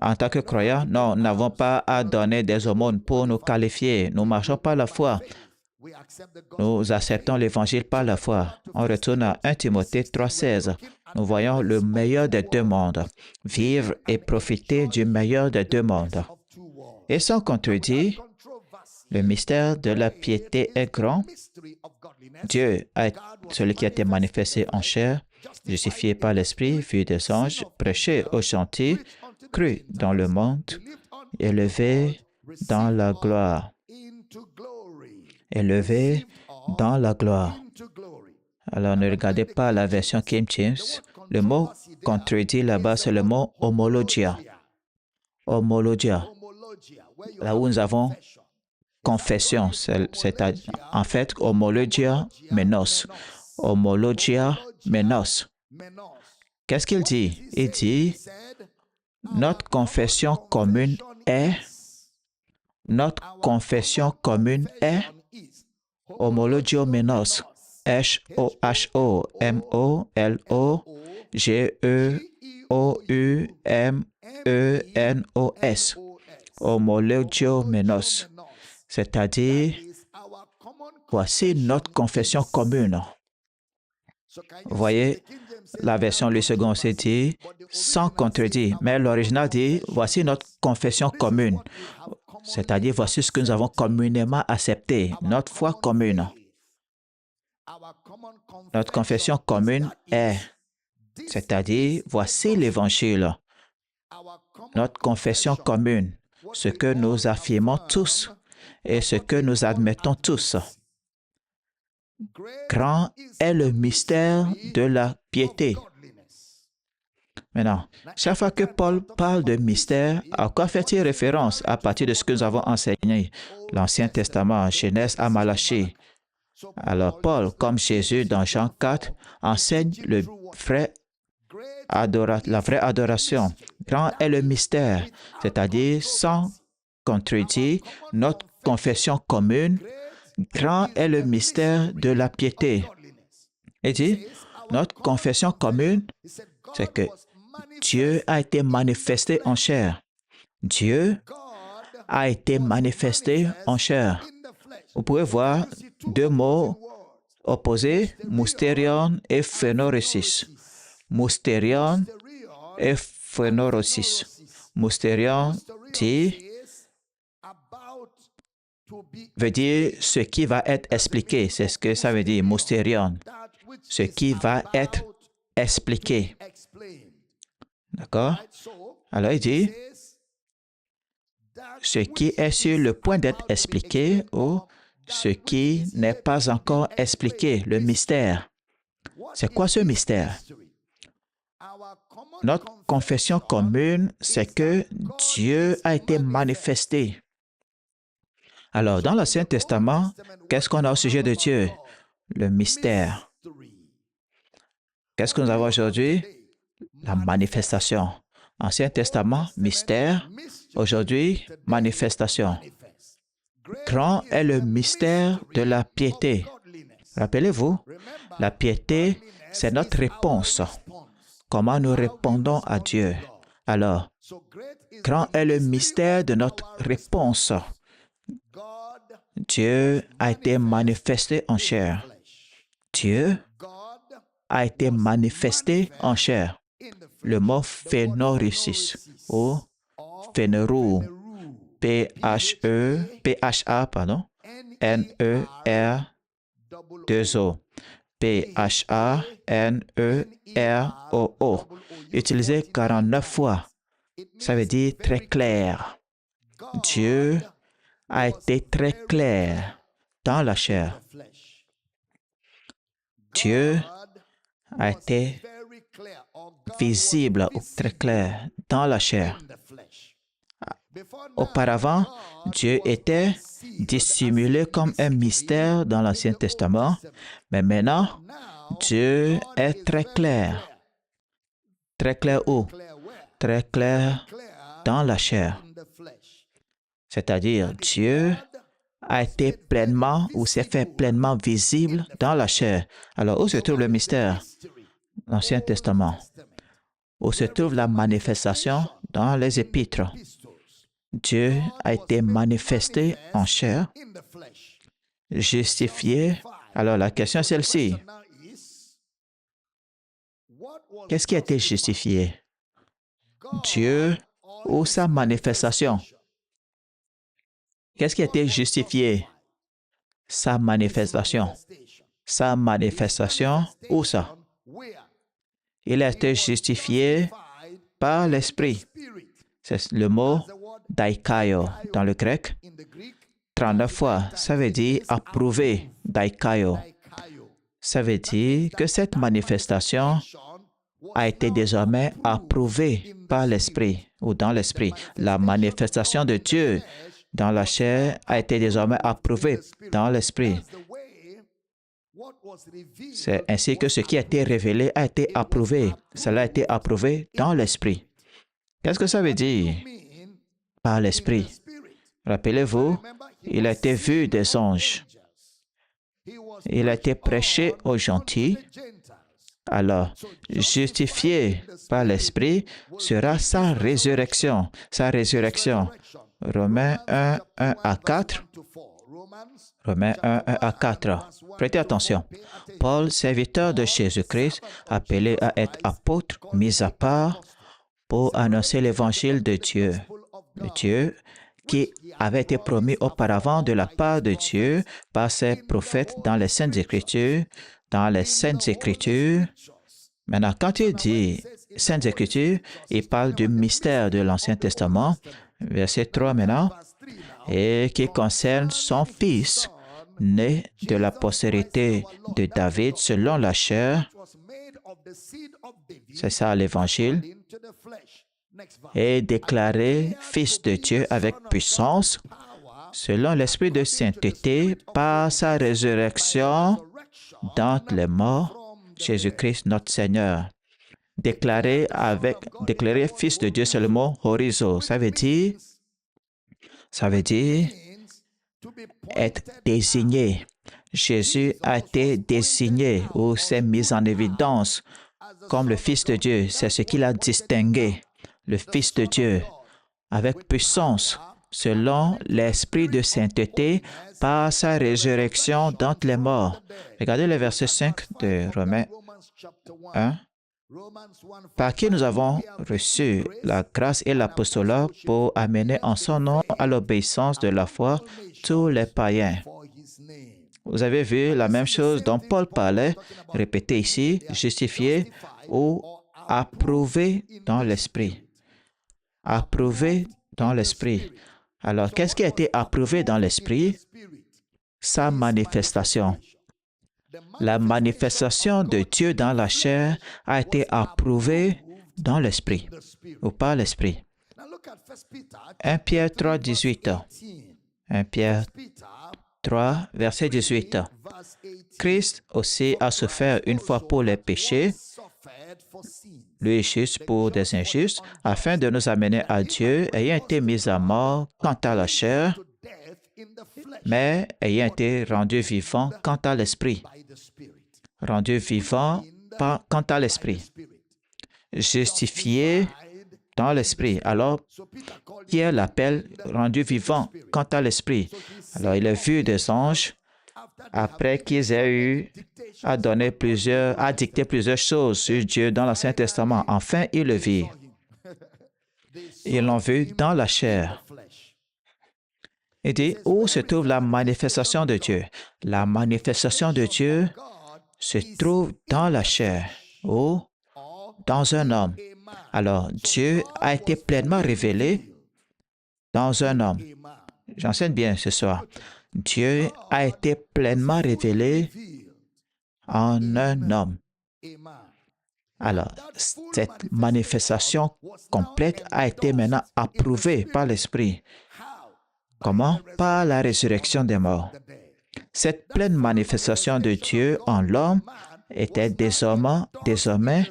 en tant que croyants? Non, nous n'avons pas à donner des aumônes pour nous qualifier. Nous marchons par la foi. Nous acceptons l'Évangile par la foi. On retourne à 1 Timothée 3,16. Nous voyons le meilleur des deux mondes. Vivre et profiter du meilleur des deux mondes. Et sans contredit, le mystère de la piété est grand. Dieu est celui qui a été manifesté en chair, justifié par l'Esprit, vu des anges, prêché aux gentils, cru dans le monde, élevé dans la gloire. Élevé dans la gloire. Alors, ne regardez pas la version King James. Le mot contredit là-bas, c'est le mot homologia. Homologia. Là où nous avons confession, c'est en fait homologia menos. Homologia menos. Qu'est-ce qu'il dit? Il dit, notre confession commune est homologio menos. H-O-H-O-M-O-L-O-G-E-O-U-M-E-N-O-S. Homologio menos. C'est-à-dire, voici notre confession commune. Vous voyez, la version Louis II s'est dit, sans contredit, mais l'original dit, voici notre confession commune. C'est-à-dire, voici ce que nous avons communément accepté, notre foi commune. Notre confession commune est, c'est-à-dire, voici l'Évangile. Notre confession commune, ce que nous affirmons tous et ce que nous admettons tous. Grand est le mystère de la piété. Maintenant, chaque fois que Paul parle de mystère, à quoi fait-il référence à partir de ce que nous avons enseigné? L'Ancien Testament, Genèse à Malachie. Alors Paul, comme Jésus dans Jean 4, enseigne la vraie adoration. Grand est le mystère, c'est-à-dire sans contredit, notre confession commune. Grand est le mystère de la piété. Il dit, notre confession commune, c'est que Dieu a été manifesté en chair. Dieu a été manifesté en chair. Vous pouvez voir deux mots opposés, mousterion et phénoresis. Mousterion et phénoresis. Mousterion veut dire ce qui va être expliqué. C'est ce que ça veut dire, mousterion. Ce qui va être expliqué. D'accord? Alors il dit, ce qui est sur le point d'être expliqué ou ce qui n'est pas encore expliqué, le mystère. C'est quoi ce mystère? Notre confession commune, c'est que Dieu a été manifesté. Alors, dans l'Ancien Testament, qu'est-ce qu'on a au sujet de Dieu? Le mystère. Qu'est-ce que nous avons aujourd'hui? La manifestation. Ancien Testament, mystère. Aujourd'hui, manifestation. Grand est le mystère de la piété. Rappelez-vous, la piété, c'est notre réponse. Comment nous répondons à Dieu. Alors, grand est le mystère de notre réponse. Dieu a été manifesté en chair. Dieu a été manifesté en chair. Le mot phénoresis ou phénerou, P-H-A, N-E-R-2-O, P-H-A-N-E-R-O-O, utilisé 49 fois. Ça veut dire très clair. Dieu a été très clair dans la chair. Dieu a été visible ou très clair dans la chair. Auparavant, Dieu était dissimulé comme un mystère dans l'Ancien Testament, mais maintenant, Dieu est très clair. Très clair où? Très clair dans la chair. C'est-à-dire, Dieu a été pleinement ou s'est fait pleinement visible dans la chair. Alors, où se trouve le mystère? L'Ancien Testament. Où se trouve la manifestation? Dans les Épîtres. Dieu a été manifesté en chair, justifié. Alors, la question est celle-ci. Qu'est-ce qui a été justifié? Dieu ou sa manifestation? Qu'est-ce qui a été justifié? Sa manifestation. Sa manifestation, où ça? Il a été justifié par l'Esprit. C'est le mot daikaio dans le grec. 39 fois, ça veut dire approuvé, daikaio. Ça veut dire que cette manifestation a été désormais approuvée par l'Esprit ou dans l'Esprit. La manifestation de Dieu dans la chair a été désormais approuvée dans l'Esprit. C'est ainsi que ce qui a été révélé a été approuvé. Cela a été approuvé dans l'Esprit. Qu'est-ce que ça veut dire? Par l'Esprit. Rappelez-vous, il a été vu des anges. Il a été prêché aux gentils. Alors, justifié par l'Esprit sera sa résurrection. Sa résurrection. Romains 1, 1 à 4. Romains 1, 1 à 4. Prêtez attention. Paul, serviteur de Jésus-Christ, appelé à être apôtre, mis à part pour annoncer l'évangile de Dieu. De Dieu qui avait été promis auparavant de la part de Dieu par ses prophètes dans les Saintes Écritures. Dans les Saintes Écritures, maintenant, quand il dit Saintes Écritures, il parle du mystère de l'Ancien Testament, verset 3 maintenant, et qui concerne son Fils, né de la postérité de David selon la chair. C'est ça l'Évangile. Et déclaré Fils de Dieu avec puissance, selon l'Esprit de sainteté, par sa résurrection d'entre les morts, Jésus-Christ notre Seigneur. Déclaré Fils de Dieu, c'est le mot horizo. Ça veut dire être désigné. Jésus a été désigné ou s'est mis en évidence comme le Fils de Dieu. C'est ce qu'il a distingué. Le Fils de Dieu, avec puissance, selon l'esprit de sainteté par sa résurrection d'entre les morts. Regardez le verset 5 de Romains 1. Par qui nous avons reçu la grâce et l'apostolat pour amener en son nom à l'obéissance de la foi tous les païens. Vous avez vu la même chose dont Paul parlait, répété ici, justifié ou approuvé dans l'esprit. Approuvé dans l'esprit. Alors, qu'est-ce qui a été approuvé dans l'esprit? Sa manifestation. La manifestation de Dieu dans la chair a été approuvée dans l'esprit ou par l'esprit. 1 Pierre 3, 18. 1 Pierre 3, verset 18. Christ aussi a souffert une fois pour les péchés, lui juste pour des injustes, afin de nous amener à Dieu, ayant été mis à mort quant à la chair, mais ayant été rendu vivant quant à l'esprit. Rendu vivant quant à l'esprit. Justifié dans l'esprit. Alors, Pierre l'appelle rendu vivant quant à l'esprit. Alors, il a vu des anges après qu'ils aient eu à dicter plusieurs choses sur Dieu dans l'Ancien Testament. Enfin, ils le virent. Ils l'ont vu dans la chair. Il dit, où se trouve la manifestation de Dieu? La manifestation de Dieu se trouve dans la chair ou dans un homme. Alors, Dieu a été pleinement révélé dans un homme. J'enseigne bien ce soir. Dieu a été pleinement révélé en un homme. Alors, cette manifestation complète a été maintenant approuvée par l'Esprit. Comment? Par la résurrection des morts. Cette pleine manifestation de Dieu en l'homme était désormais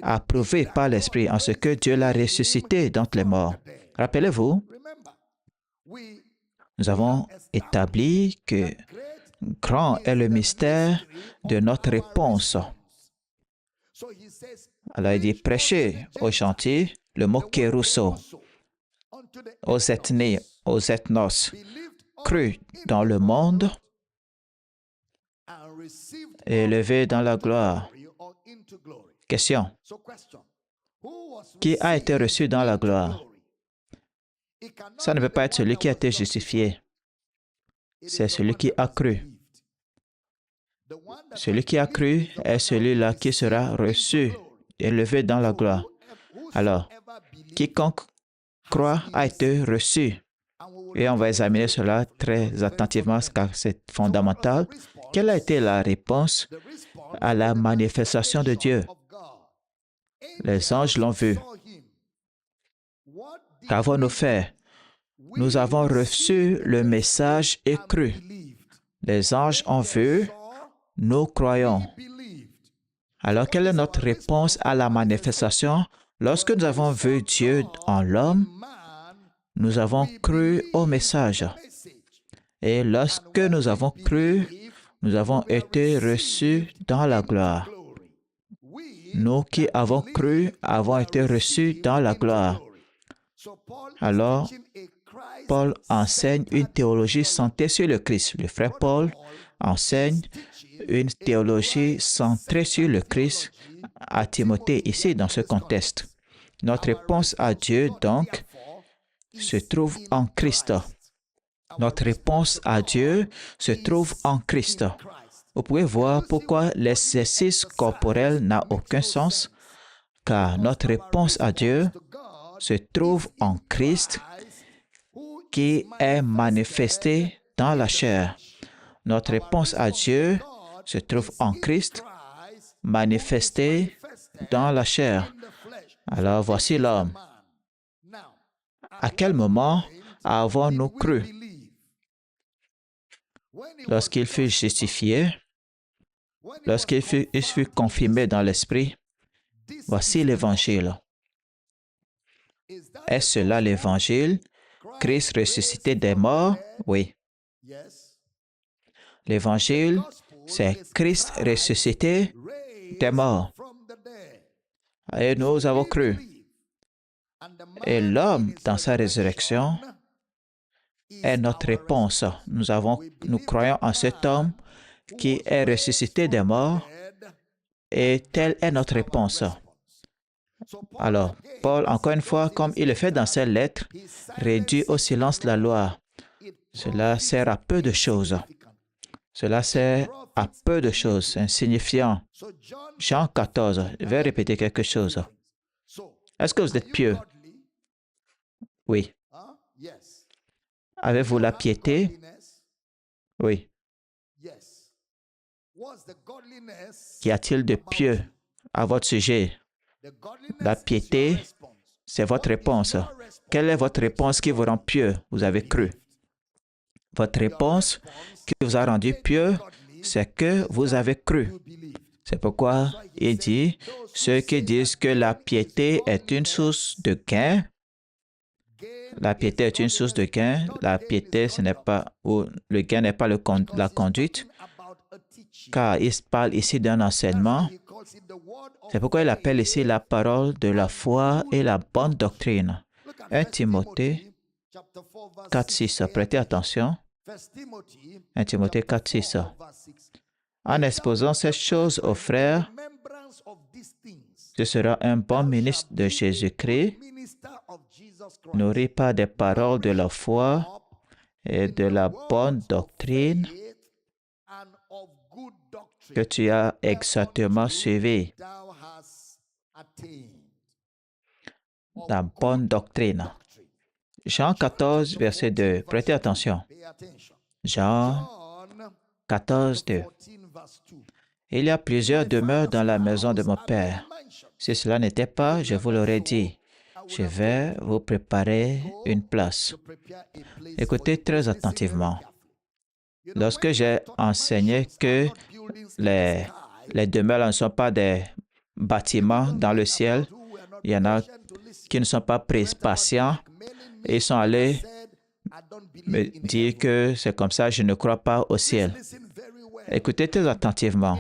approuvée par l'Esprit en ce que Dieu l'a ressuscité d'entre les morts. Rappelez-vous, nous avons établi que grand est le mystère de notre réponse. Alors il dit, prêchez aux gentils le mot kérusso, aux ethnies, aux ethnos, crus dans le monde, élevé dans la gloire. Question. Qui a été reçu dans la gloire? Ça ne peut pas être celui qui a été justifié. C'est celui qui a cru. Celui qui a cru est celui-là qui sera reçu, élevé dans la gloire. Alors, quiconque croit a été reçu. Et on va examiner cela très attentivement car c'est fondamental. Quelle a été la réponse à la manifestation de Dieu? Les anges l'ont vu. Qu'avons-nous fait? Nous avons reçu le message et cru. Les anges ont vu, nous croyons. Alors, quelle est notre réponse à la manifestation? Lorsque nous avons vu Dieu en l'homme, nous avons cru au message. Et lorsque nous avons cru, nous avons été reçus dans la gloire. Nous qui avons cru avons été reçus dans la gloire. Alors, Paul enseigne une théologie centrée sur le Christ. Le frère Paul enseigne une théologie centrée sur le Christ à Timothée, ici dans ce contexte. Notre réponse à Dieu, donc, se trouve en Christ. Notre réponse à Dieu se trouve en Christ. Vous pouvez voir pourquoi l'exercice corporel n'a aucun sens, car notre réponse à Dieu se trouve en Christ qui est manifesté dans la chair. Notre réponse à Dieu se trouve en Christ manifesté dans la chair. Alors voici l'homme. À quel moment avons-nous cru? Lorsqu'il fut justifié, lorsqu'il fut confirmé dans l'Esprit, voici l'Évangile. Est-ce cela l'Évangile? Christ ressuscité des morts? Oui. L'Évangile, c'est Christ ressuscité des morts. Et nous avons cru. Et l'homme, dans sa résurrection, est notre réponse. Nous croyons en cet homme qui est ressuscité des morts et telle est notre réponse. Alors, Paul, encore une fois, comme il le fait dans ses lettres, réduit au silence la loi. Cela sert à peu de choses. Cela sert à peu de choses, insignifiant. Jean 14, je vais répéter quelque chose. Est-ce que vous êtes pieux? Oui. Avez-vous la piété? Oui. Qu'y a-t-il de pieux à votre sujet? La piété, c'est votre réponse. Quelle est votre réponse qui vous rend pieux? Vous avez cru. Votre réponse qui vous a rendu pieux, c'est que vous avez cru. C'est pourquoi il dit, ceux qui disent que la piété est une source de gain, la piété est une source de gain, la piété, ce n'est pas, ou le gain n'est pas la conduite, car il parle ici d'un enseignement. C'est pourquoi il appelle ici la parole de la foi et la bonne doctrine. 1 Timothée 4.6, prêtez attention. 1 Timothée 4.6. En exposant ces choses aux frères, ce sera un bon ministre de Jésus-Christ, nourri par des paroles de la foi et de la bonne doctrine que tu as exactement suivi. La bonne doctrine. Jean 14, verset 2. Prêtez attention. Jean 14, 2. Il y a plusieurs demeures dans la maison de mon Père. Si cela n'était pas, je vous l'aurais dit. Je vais vous préparer une place. Écoutez très attentivement. Lorsque j'ai enseigné que les demeures ne sont pas des bâtiments dans le ciel, il y en a qui ne sont pas patients et ils sont allés me dire que c'est comme ça, je ne crois pas au ciel. Écoutez très attentivement.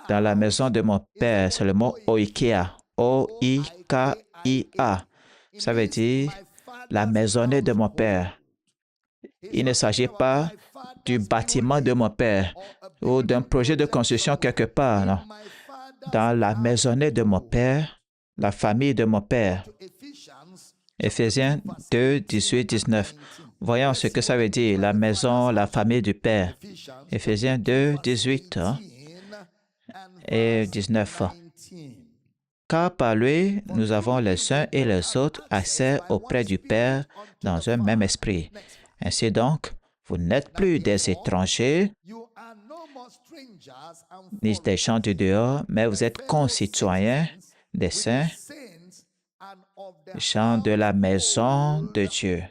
Dans la maison de mon Père, c'est le mot oikia, O-I-K-I-A. Ça veut dire la maisonnée de mon Père. Il ne s'agit pas du bâtiment de mon Père ou d'un projet de construction quelque part, non. Dans la maisonnée de mon Père, la famille de mon Père. Éphésiens 2, 18, 19. Voyons ce que ça veut dire, la maison, la famille du Père. Éphésiens 2, 18 et 19. Car par lui, nous avons les uns et les autres accès auprès du Père dans un même esprit. Ainsi donc, vous n'êtes plus des étrangers, ni des gens du dehors, mais vous êtes concitoyens des saints, gens de la maison de Dieu.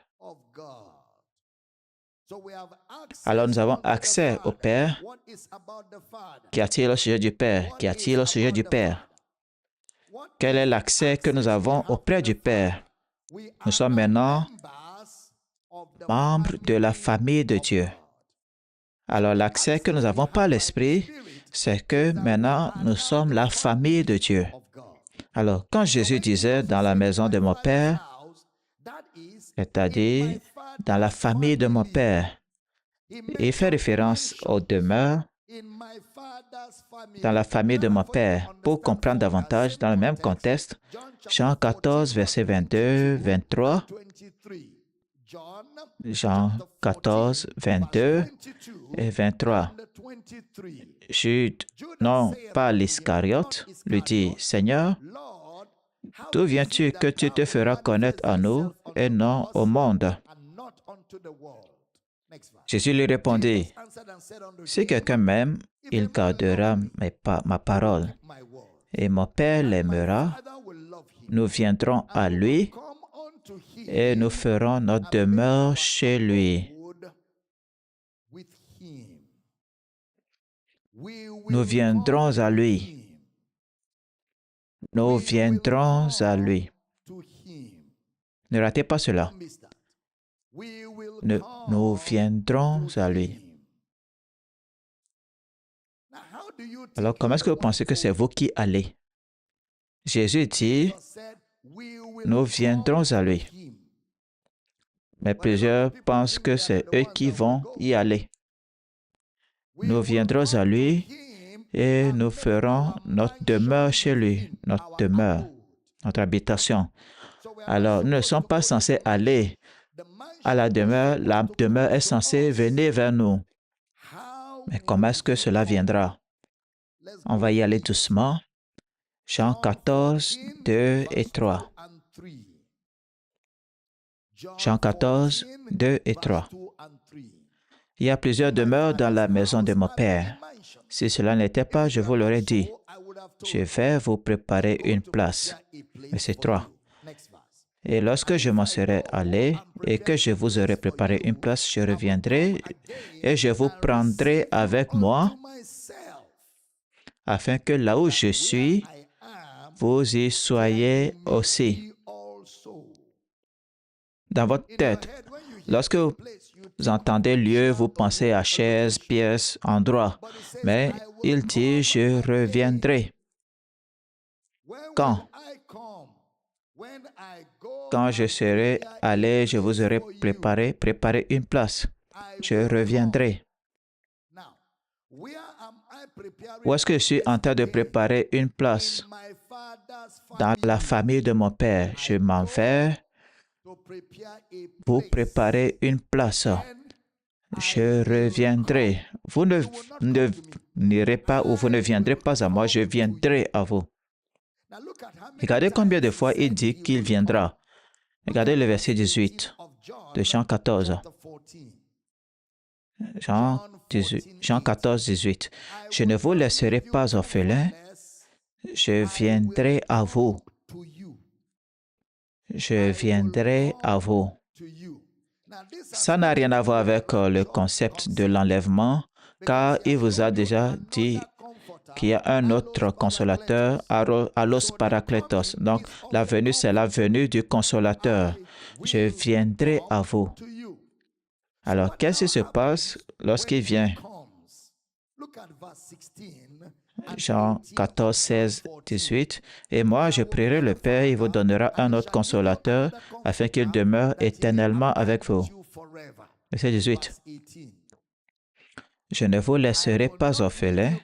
Alors nous avons accès au Père. Qu'y a-t-il au sujet du Père? Qu'y a-t-il au sujet du Père? Quel est l'accès que nous avons auprès du Père? Nous sommes maintenant membres de la famille de Dieu. Alors l'accès que nous avons par l'Esprit, c'est que maintenant nous sommes la famille de Dieu. Alors quand Jésus disait dans la maison de mon Père, c'est-à-dire dans la famille de mon Père, il fait référence aux demeures dans la famille de mon Père. Pour comprendre davantage, dans le même contexte, Jean 14, verset 22, 23, Jean 14, 22 et 23. Jude, non pas l'Iscariote, lui dit, « Seigneur, d'où viens-tu que tu te feras connaître à nous et non au monde? » Jésus lui répondit, « Si quelqu'un m'aime, il gardera ma parole, et mon Père l'aimera. Nous viendrons à lui et nous ferons notre demeure chez lui. » Nous viendrons à lui. Nous viendrons à lui. Ne ratez pas cela. Nous viendrons à lui. Alors, comment est-ce que vous pensez que c'est vous qui allez? Jésus dit, nous viendrons à lui. Mais plusieurs pensent que c'est eux qui vont y aller. Nous viendrons à lui et nous ferons notre demeure chez lui, notre demeure, notre habitation. Alors, nous ne sommes pas censés aller à la demeure est censée venir vers nous. Mais comment est-ce que cela viendra? On va y aller doucement. Jean 14, 2 et 3. Jean 14, 2 et 3. Il y a plusieurs demeures dans la maison de mon Père. Si cela n'était pas, je vous l'aurais dit. Je vais vous préparer une place. Verset 3. Et lorsque je m'en serai allé et que je vous aurai préparé une place, je reviendrai et je vous prendrai avec moi, afin que là où je suis, vous y soyez aussi. Dans votre tête, lorsque vous entendez lieu, vous pensez à chaise, pièce, endroit. Mais il dit, je reviendrai. Quand? Quand je serai allé, je vous aurai préparé une place. Je reviendrai. Où est-ce que je suis en train de préparer une place? Dans la famille de mon Père. Je m'en vais vous préparer une place. Je reviendrai. Vous n'irez pas ou vous ne viendrez pas à moi, je viendrai à vous. Regardez combien de fois il dit qu'il viendra. Regardez le verset 18 de Jean 14. Jean 14, 18. Je ne vous laisserai pas orphelins, je viendrai à vous. Je viendrai à vous. Ça n'a rien à voir avec le concept de l'enlèvement, car il vous a déjà dit qu'il y a un autre consolateur, Allos Parakletos. Donc, la venue, c'est la venue du consolateur. Je viendrai à vous. Alors, qu'est-ce qui se passe lorsqu'il vient? Jean 14, 16, 18. Et moi, je prierai le Père, il vous donnera un autre consolateur, afin qu'il demeure éternellement avec vous. Verset 18. Je ne vous laisserai pas orphelins,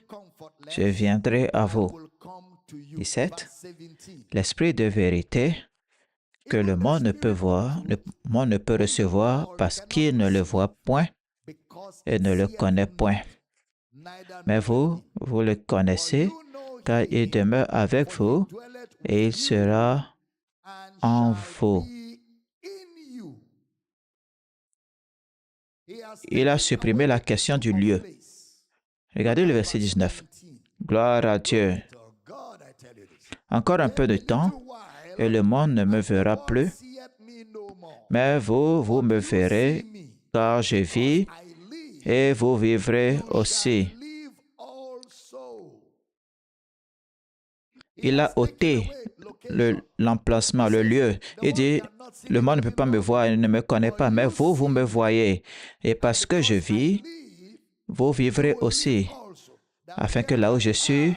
je viendrai à vous. 17. L'Esprit de vérité que le monde ne peut voir, le monde ne peut recevoir parce qu'il ne le voit point et ne le connaît point. Mais vous, vous le connaissez, car il demeure avec vous et il sera en vous. Il a supprimé la question du lieu. Regardez le verset 19. Gloire à Dieu. Encore un peu de temps, et le monde ne me verra plus, mais vous, vous me verrez, car je vis, et vous vivrez aussi. Il a ôté l'emplacement, le lieu. Il dit, le monde ne peut pas me voir, il ne me connaît pas, mais vous, vous me voyez. Et parce que je vis, vous vivrez aussi, afin que là où je suis,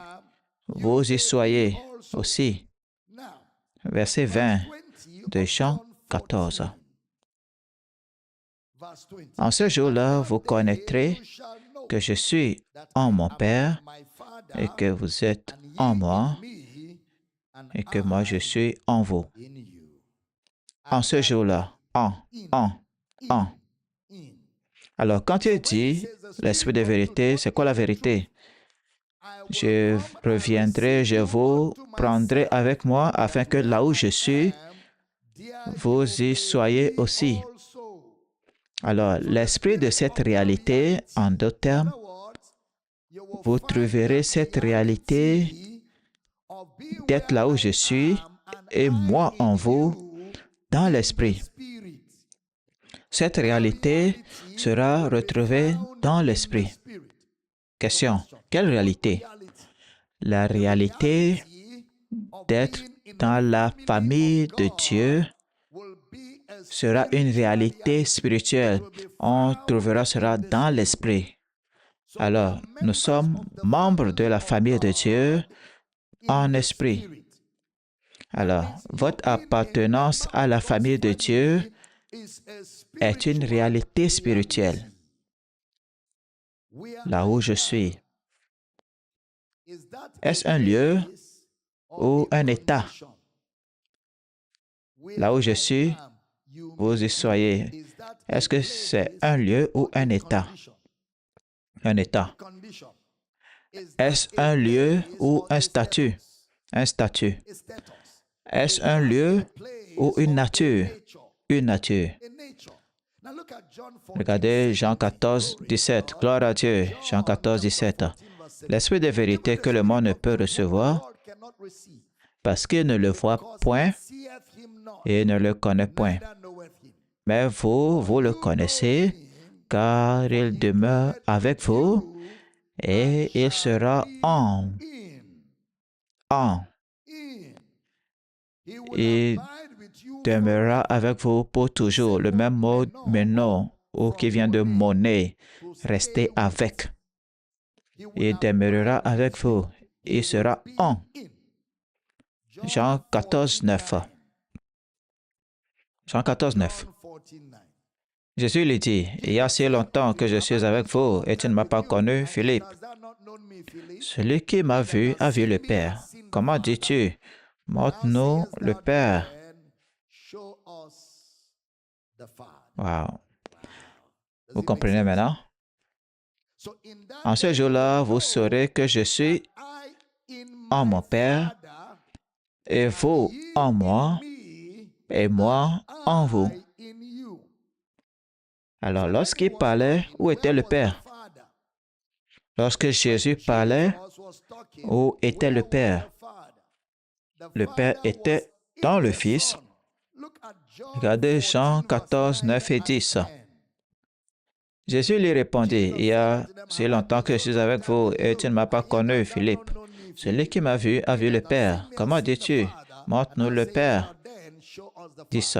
vous y soyez aussi. Verset 20 de Jean 14. En ce jour-là, vous connaîtrez que je suis en mon Père et que vous êtes en moi et que moi je suis en vous. En ce jour-là, en. Alors, quand il dit l'Esprit de vérité, c'est quoi la vérité? Je reviendrai, je vous prendrai avec moi afin que là où je suis, vous y soyez aussi. Alors, l'esprit de cette réalité, en d'autres termes, vous trouverez cette réalité d'être là où je suis et moi en vous dans l'esprit. Cette réalité sera retrouvée dans l'esprit. Question, quelle réalité? La réalité d'être dans la famille de Dieu sera une réalité spirituelle. On trouvera cela dans l'esprit. Alors, nous sommes membres de la famille de Dieu en esprit. Alors, votre appartenance à la famille de Dieu est une réalité spirituelle. Là où je suis, est-ce un lieu ou un état? Là où je suis, vous y soyez. Est-ce que c'est un lieu ou un état? Un état. Est-ce un lieu ou un statut? Un statut. Est-ce un lieu ou une nature? Une nature. Regardez Jean 14, 17. Gloire à Dieu. Jean 14, 17. L'esprit de vérité que le monde ne peut recevoir parce qu'il ne le voit point et ne le connaît point. Mais vous, vous le connaissez car il demeure avec vous et il sera en. Il demeurera avec vous pour toujours. Le même mot maintenant ou qui vient de monnaie, rester avec. Il demeurera avec vous. Il sera en. Jean 14, 9. Jean 14, 9. Jésus lui dit, il y a si longtemps que je suis avec vous et tu ne m'as pas connu, Philippe. Celui qui m'a vu a vu le Père. Comment dis-tu, montre-nous le Père? Wow. Vous comprenez maintenant? En ce jour-là, vous saurez que je suis en mon Père et vous en moi et moi en vous. Alors, lorsqu'il parlait, où était le Père? Lorsque Jésus parlait, où était le Père? Le Père était dans le Fils. Regardez Jean 14, 9 et 10. Jésus lui répondit, il y a si longtemps que je suis avec vous et tu ne m'as pas connu, Philippe. Celui qui m'a vu a vu le Père. Comment dis-tu? Montre-nous le Père. 10.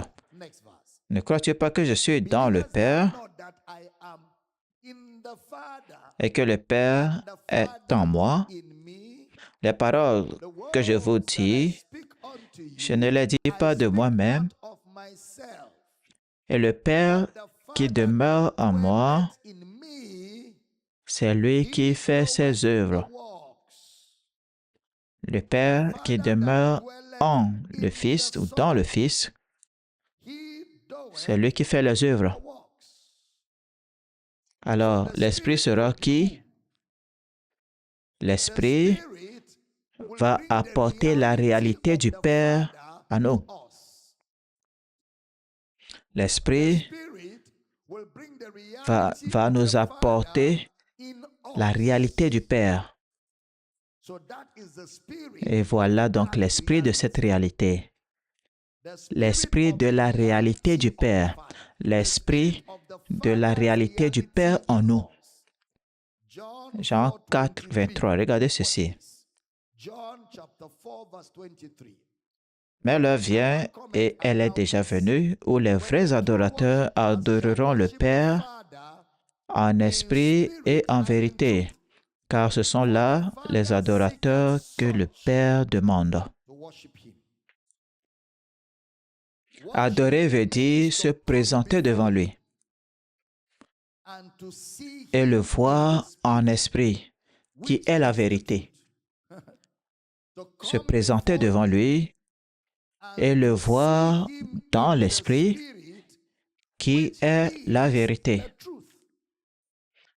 Ne crois-tu pas que je suis dans le Père et que le Père est en moi? Les paroles que je vous dis, je ne les dis pas de moi-même, et le Père qui demeure en moi, c'est lui qui fait ses œuvres. Le Père qui demeure en le Fils ou dans le Fils, c'est lui qui fait les œuvres. Alors, l'Esprit sera qui? L'Esprit va apporter la réalité du Père à nous. L'Esprit va nous apporter la réalité du Père. Et voilà donc l'esprit de cette réalité. L'esprit de la réalité du Père. L'esprit de la réalité du Père en nous. Jean 4, 23. Regardez ceci. Mais l'heure vient, et elle est déjà venue, où les vrais adorateurs adoreront le Père en esprit et en vérité, car ce sont là les adorateurs que le Père demande. Adorer veut dire se présenter devant lui et le voir en esprit, qui est la vérité. Se présenter devant lui et le voir dans l'esprit, qui est la vérité.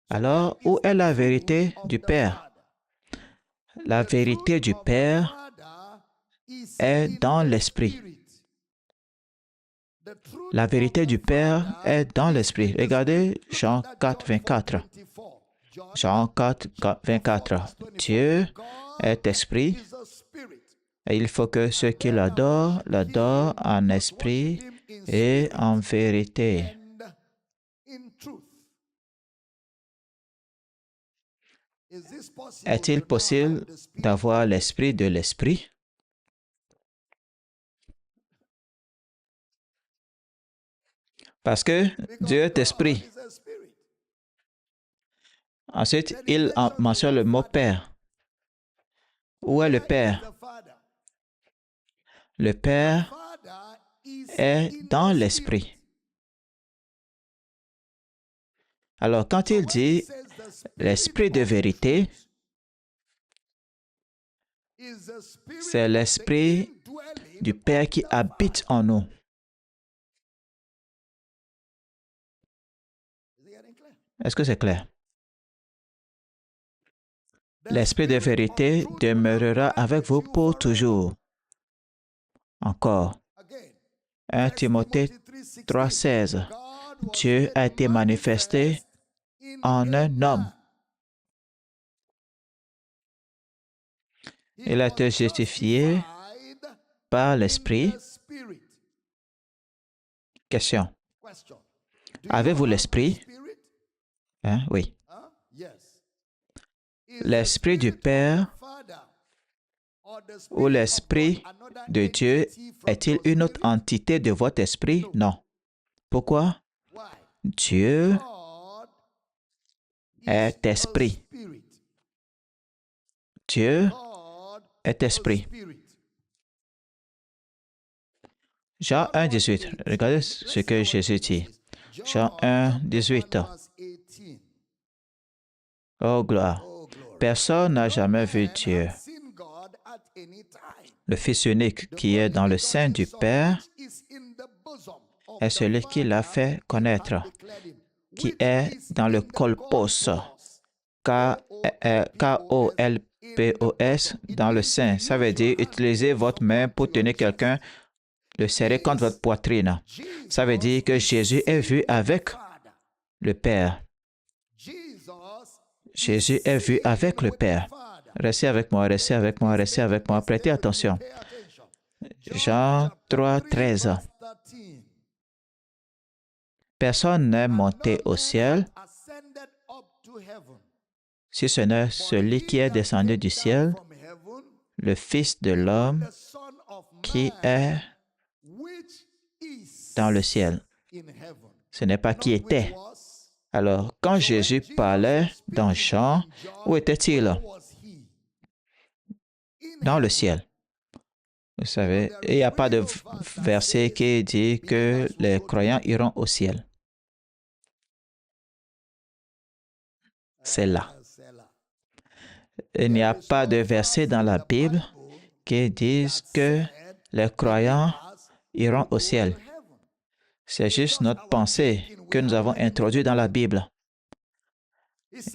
Alors, où est la vérité du Père? La vérité du Père est dans l'esprit. La vérité du Père est dans l'esprit. Regardez Jean 4, 24. Jean 4, 24. Dieu est esprit et il faut que ceux qui l'adorent, l'adorent en esprit et en vérité. Est-il possible d'avoir l'esprit de l'esprit? Parce que Dieu est esprit. Ensuite, il mentionne le mot Père. Où est le Père? Le Père est dans l'esprit. Alors, quand il dit l'esprit de vérité, c'est l'esprit du Père qui habite en nous. Est-ce que c'est clair? L'esprit de vérité demeurera avec vous pour toujours. Encore. 1 Timothée 3,16. Dieu a été manifesté en un homme. Il a été justifié par l'Esprit. Question. Avez-vous l'Esprit? Hein? Oui. L'Esprit du Père ou l'Esprit de Dieu est-il une autre entité de votre esprit? Non. Pourquoi? Dieu est esprit. Dieu est esprit. Jean 1, 18. Regardez ce que Jésus dit. Jean 1, 18. Oh, gloire. Personne n'a jamais vu Dieu. Le Fils unique qui est dans le sein du Père est celui qui l'a fait connaître, qui est dans le kolpos, K-O-L-P-O-S, dans le sein. Ça veut dire utiliser votre main pour tenir quelqu'un, le serrer contre votre poitrine. Ça veut dire que Jésus est vu avec le Père. Jésus est vu avec le Père. Restez avec moi, restez avec moi, restez avec moi. Prêtez attention. Jean 3, 13. Personne n'est monté au ciel si ce n'est celui qui est descendu du ciel, le Fils de l'homme qui est dans le ciel. Ce n'est pas qui était. Alors, quand Jésus parlait dans Jean, où était-il? Dans le ciel. Vous savez, il n'y a pas de verset qui dit que les croyants iront au ciel. C'est là. Il n'y a pas de verset dans la Bible qui disent que les croyants iront au ciel. C'est juste notre pensée que nous avons introduite dans la Bible.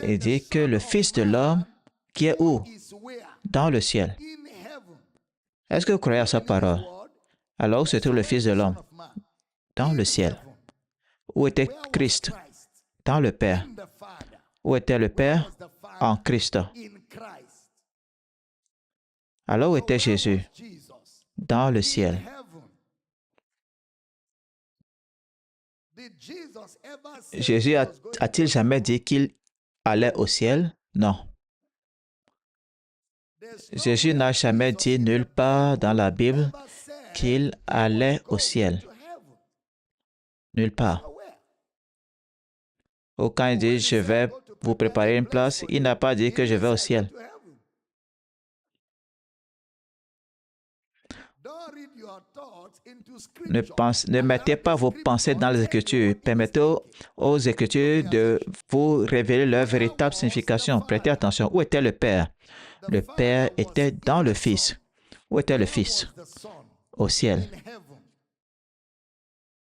Il dit que le Fils de l'homme, qui est où? Dans le ciel. Est-ce que vous croyez à sa parole? Alors, où se trouve le Fils de l'homme? Dans le ciel. Où était Christ? Dans le Père. Où était le Père? En Christ. Alors, où était Jésus? Dans le ciel. Jésus a-t-il jamais dit qu'il allait au ciel? Non. Jésus n'a jamais dit nulle part dans la Bible qu'il allait au ciel. Nulle part. Ou quand il dit « je vais vous préparer une place », il n'a pas dit que je vais au ciel. Ne mettez pas vos pensées dans les Écritures. Permettez aux Écritures de vous révéler leur véritable signification. Prêtez attention. Où était le Père? Le Père était dans le Fils. Où était le Fils? Au ciel.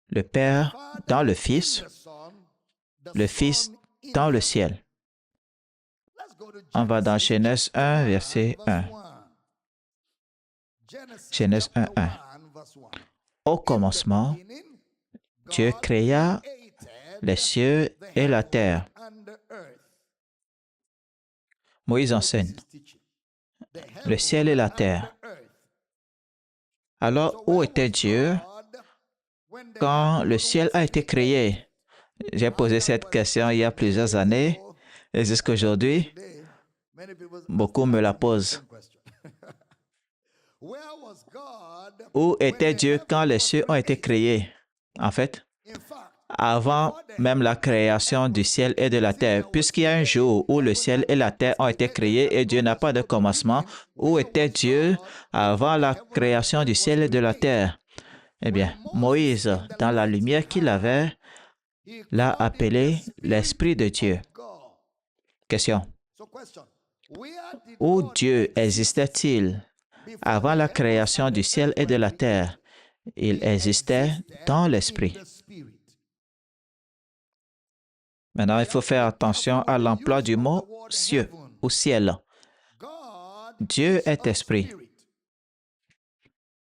Le Père dans le Fils dans le ciel. On va dans Genèse 1, verset 1. Genèse 1, 1. Au commencement, Dieu créa les cieux et la terre. Moïse enseigne. Le ciel et la terre. Alors, où était Dieu quand le ciel a été créé? J'ai posé cette question il y a plusieurs années et jusqu'à aujourd'hui, beaucoup me la posent. Où était Dieu quand les cieux ont été créés? En fait, avant même la création du ciel et de la terre, puisqu'il y a un jour où le ciel et la terre ont été créés et Dieu n'a pas de commencement, où était Dieu avant la création du ciel et de la terre? Eh bien, Moïse, dans la lumière qu'il avait, l'a appelé l'Esprit de Dieu. Question. Où Dieu existait-il avant la création du ciel et de la terre? Il existait dans l'Esprit. Maintenant, il faut faire attention à l'emploi du mot « cieux » ou « ciel ». Dieu est esprit.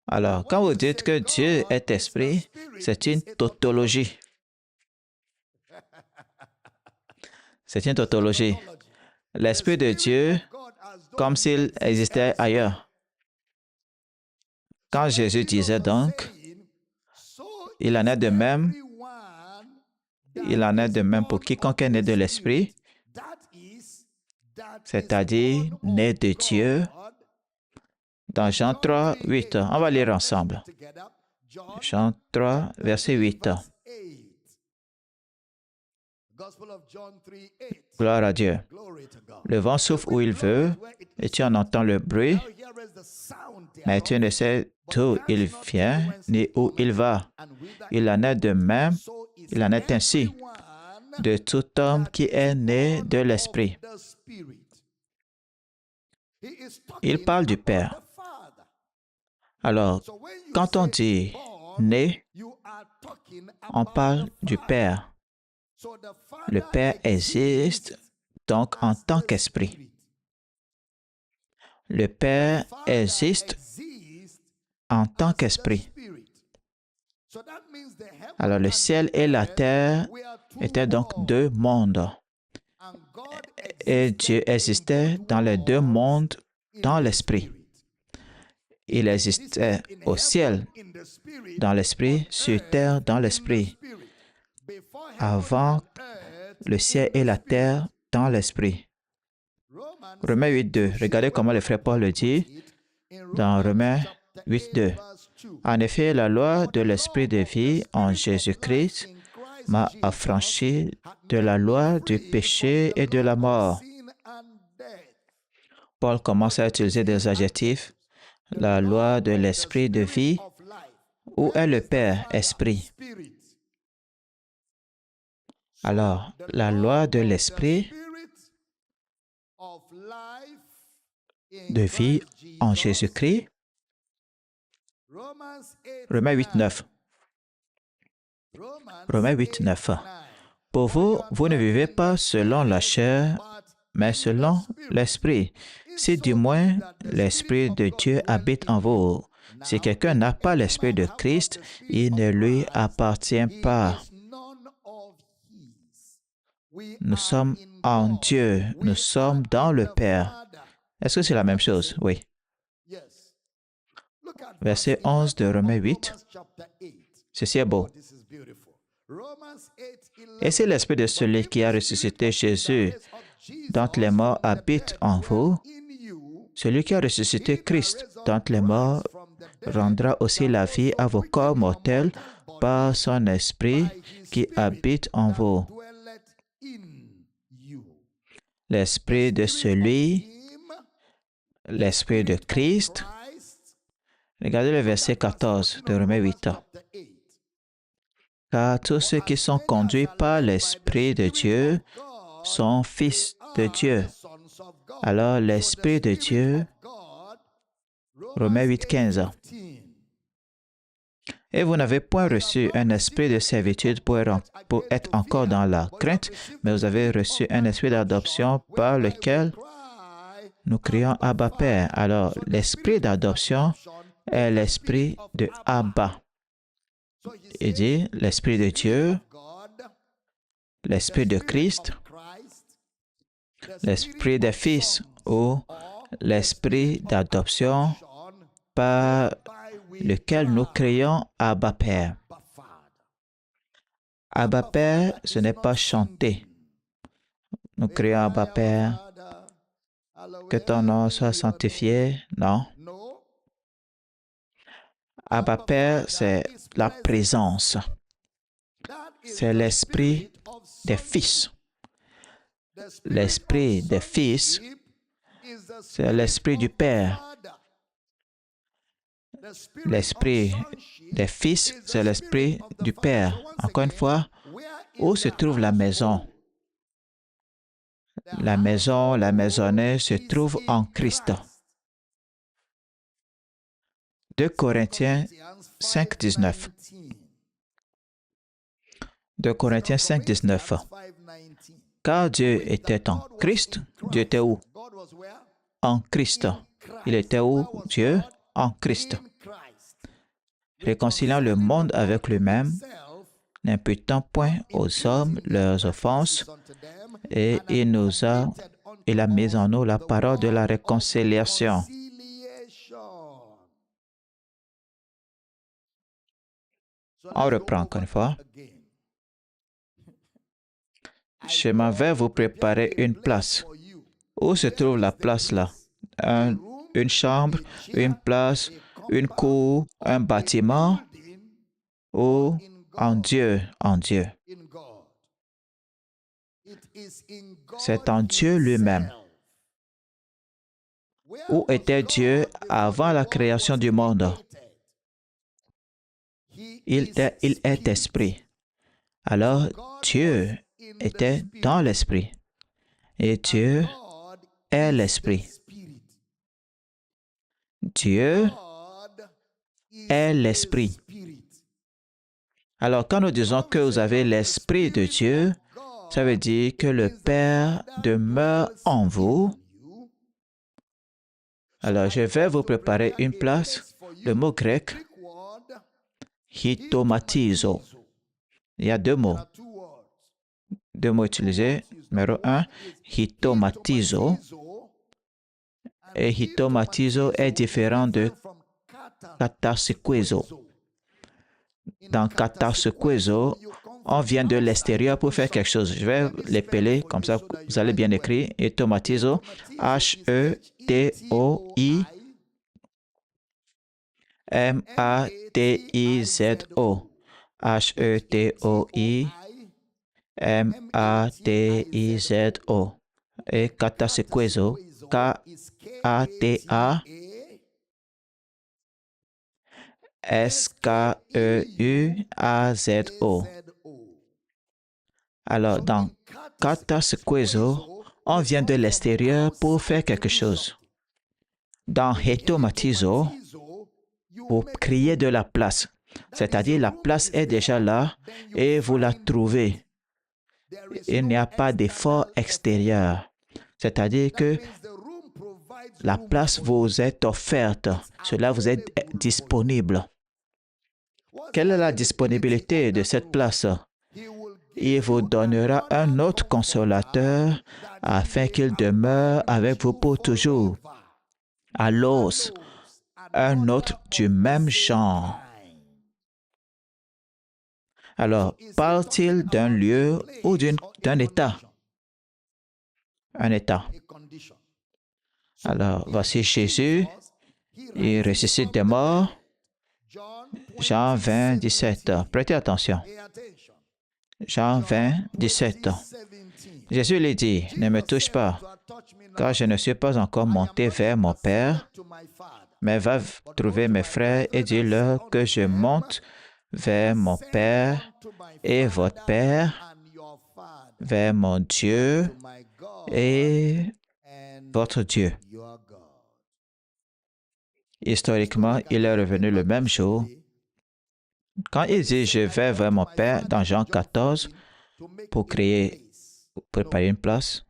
Alors, quand vous dites que Dieu est esprit, c'est une tautologie. C'est une tautologie. L'Esprit de Dieu, comme s'il existait ailleurs. Quand Jésus disait donc, il en est de même pour quiconque est né de l'Esprit, c'est-à-dire né de Dieu, dans Jean 3, 8. On va lire ensemble. Jean 3, verset 8. Gloire à Dieu. Le vent souffle où il veut et tu en entends le bruit, mais tu ne sais d'où il vient ni où il va. Il en est de même, il en est ainsi de tout homme qui est né de l'Esprit. Il parle du Père. Alors, quand on dit né, on parle du Père. Le Père existe donc en tant qu'esprit. Le Père existe en tant qu'esprit. Alors le ciel et la terre étaient donc deux mondes. Et Dieu existait dans les deux mondes dans l'esprit. Il existait au ciel dans l'esprit, sur terre dans l'esprit. Avant le ciel et la terre dans l'esprit. Romains 8.2. Regardez comment le frère Paul le dit dans Romains 8.2. En effet, la loi de l'esprit de vie en Jésus-Christ m'a affranchi de la loi du péché et de la mort. Paul commence à utiliser des adjectifs. La loi de l'esprit de vie. Où est le Père, esprit? Alors, la loi de l'esprit de vie en Jésus-Christ. Romains 8.9. Romains 8.9. Pour vous, vous ne vivez pas selon la chair, mais selon l'esprit. Si du moins l'esprit de Dieu habite en vous. Si quelqu'un n'a pas l'esprit de Christ, il ne lui appartient pas. Nous sommes en Dieu, nous sommes dans le Père. Est-ce que c'est la même chose? Oui. Verset 11 de Romains 8. Ceci est beau. Et si l'esprit de celui qui a ressuscité Jésus d'entre les morts habite en vous, celui qui a ressuscité Christ d'entre les morts rendra aussi la vie à vos corps mortels par son esprit qui habite en vous. L'esprit de celui, l'esprit de Christ. Regardez le verset 14 de Romains 8. Car tous ceux qui sont conduits par l'Esprit de Dieu sont fils de Dieu. Alors l'Esprit de Dieu, Romains 8, 15. Et vous n'avez point reçu un esprit de servitude pour être encore dans la crainte, mais vous avez reçu un esprit d'adoption par lequel nous crions Abba Père. Alors l'esprit d'adoption est l'esprit de Abba. Il dit l'Esprit de Dieu, l'Esprit de Christ, l'Esprit des fils ou l'Esprit d'adoption par lequel nous crions Abba Père. Abba Père, ce n'est pas chanter. Nous crions Abba Père, que ton nom soit sanctifié. Non. Abba Père, c'est la présence. C'est l'esprit des fils. L'esprit des fils, c'est l'esprit du Père. L'esprit des fils, c'est l'esprit du Père. Encore une fois, Où se trouve la maison? La maison, la maisonnée se trouve en Christ. 2 Corinthiens 5, 19. 2 Corinthiens 5, 19. Car Dieu était en Christ. Dieu était où? En Christ. Il était où? Dieu en Christ. Réconciliant le monde avec lui-même, n'imputant point aux hommes leurs offenses, et il a mis en nous la parole de la réconciliation. On reprend encore une fois. Je m'en vais vous préparer une place. Où se trouve la place là? Une chambre, une place, une cour, un bâtiment ou en Dieu, en Dieu. C'est en Dieu lui-même. Où était Dieu avant la création du monde? Il est esprit. Alors Dieu était dans l'esprit. Et Dieu est l'esprit. Dieu est l'esprit. Alors, quand nous disons que vous avez l'esprit de Dieu, ça veut dire que le Père demeure en vous. Alors, je vais vous préparer une place. Le mot grec, hitomatizo. Il y a deux mots. Deux mots utilisés. Numéro 1, hitomatizo. Et hitomatizo est différent de katarsequezo. Dans katarsequezo, on vient de l'extérieur pour faire quelque chose. Je vais l'épeler, comme ça vous allez bien écrire. Hitomatizo, H-E-T-O-I-M-A-T-I-Z-O. H-E-T-O-I-M-A-T-I-Z-O. Et katarsequezo, K-A-T-A-S-K-E-U-A-Z-O. Alors, dans katarsequezo, on vient de l'extérieur pour faire quelque chose. Dans hitomatizo, vous créez de la place. C'est-à-dire, la place est déjà là et vous la trouvez. Il n'y a pas d'effort extérieur. C'est-à-dire que la place vous est offerte. Cela vous est disponible. Quelle est la disponibilité de cette place? Il vous donnera un autre consolateur afin qu'il demeure avec vous pour toujours. Allos, un autre du même genre. Alors, parle-t-il d'un lieu ou d'un état? Un état. Alors, voici Jésus, il ressuscite des morts. Jean 20, 17. Prêtez attention. Jean 20, 17. Jésus lui dit, ne me touche pas, car je ne suis pas encore monté vers mon Père, mais va trouver mes frères et dis-leur que je monte vers mon Père et votre Père, vers mon Dieu et votre Dieu. Historiquement, il est revenu le même jour. Quand il dit « Je vais vers mon Père » dans Jean 14 pour préparer une place,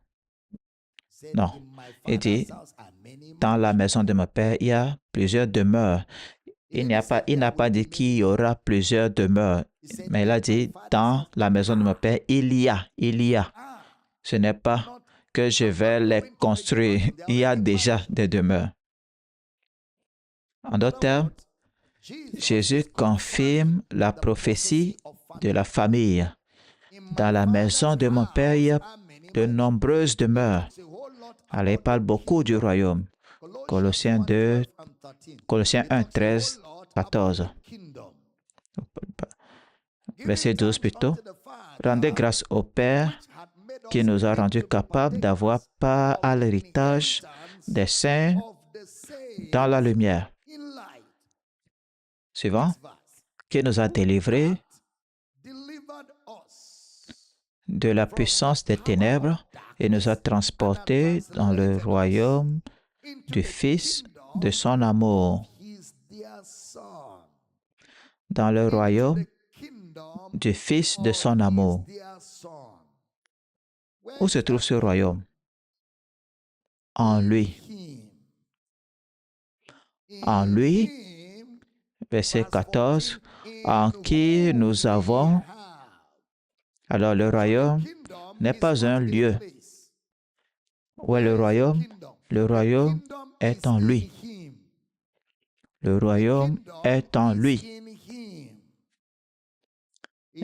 non. Il dit « Dans la maison de mon Père, il y a plusieurs demeures. » Il n'a pas dit qu'il y aura plusieurs demeures, mais il a dit « Dans la maison de mon Père, il y a. » Ce n'est pas que je vais les construire. Il y a déjà des demeures. En d'autres termes, Jésus confirme la prophétie de la famille. Dans la maison de mon Père, il y a de nombreuses demeures. Alors, il parle beaucoup du royaume. Colossiens 1, 13, 14. Verset 12 plutôt. Rendez grâce au Père qui nous a rendus capables d'avoir part à l'héritage des saints dans la lumière. Suivant. Qui nous a délivrés de la puissance des ténèbres et nous a transportés dans le royaume du Fils de son amour. Dans le royaume du Fils de son amour. Où se trouve ce royaume? En lui. En lui, verset 14, en qui nous avons. Alors le royaume n'est pas un lieu. Où est le royaume? Le royaume est en lui. Le royaume est en lui.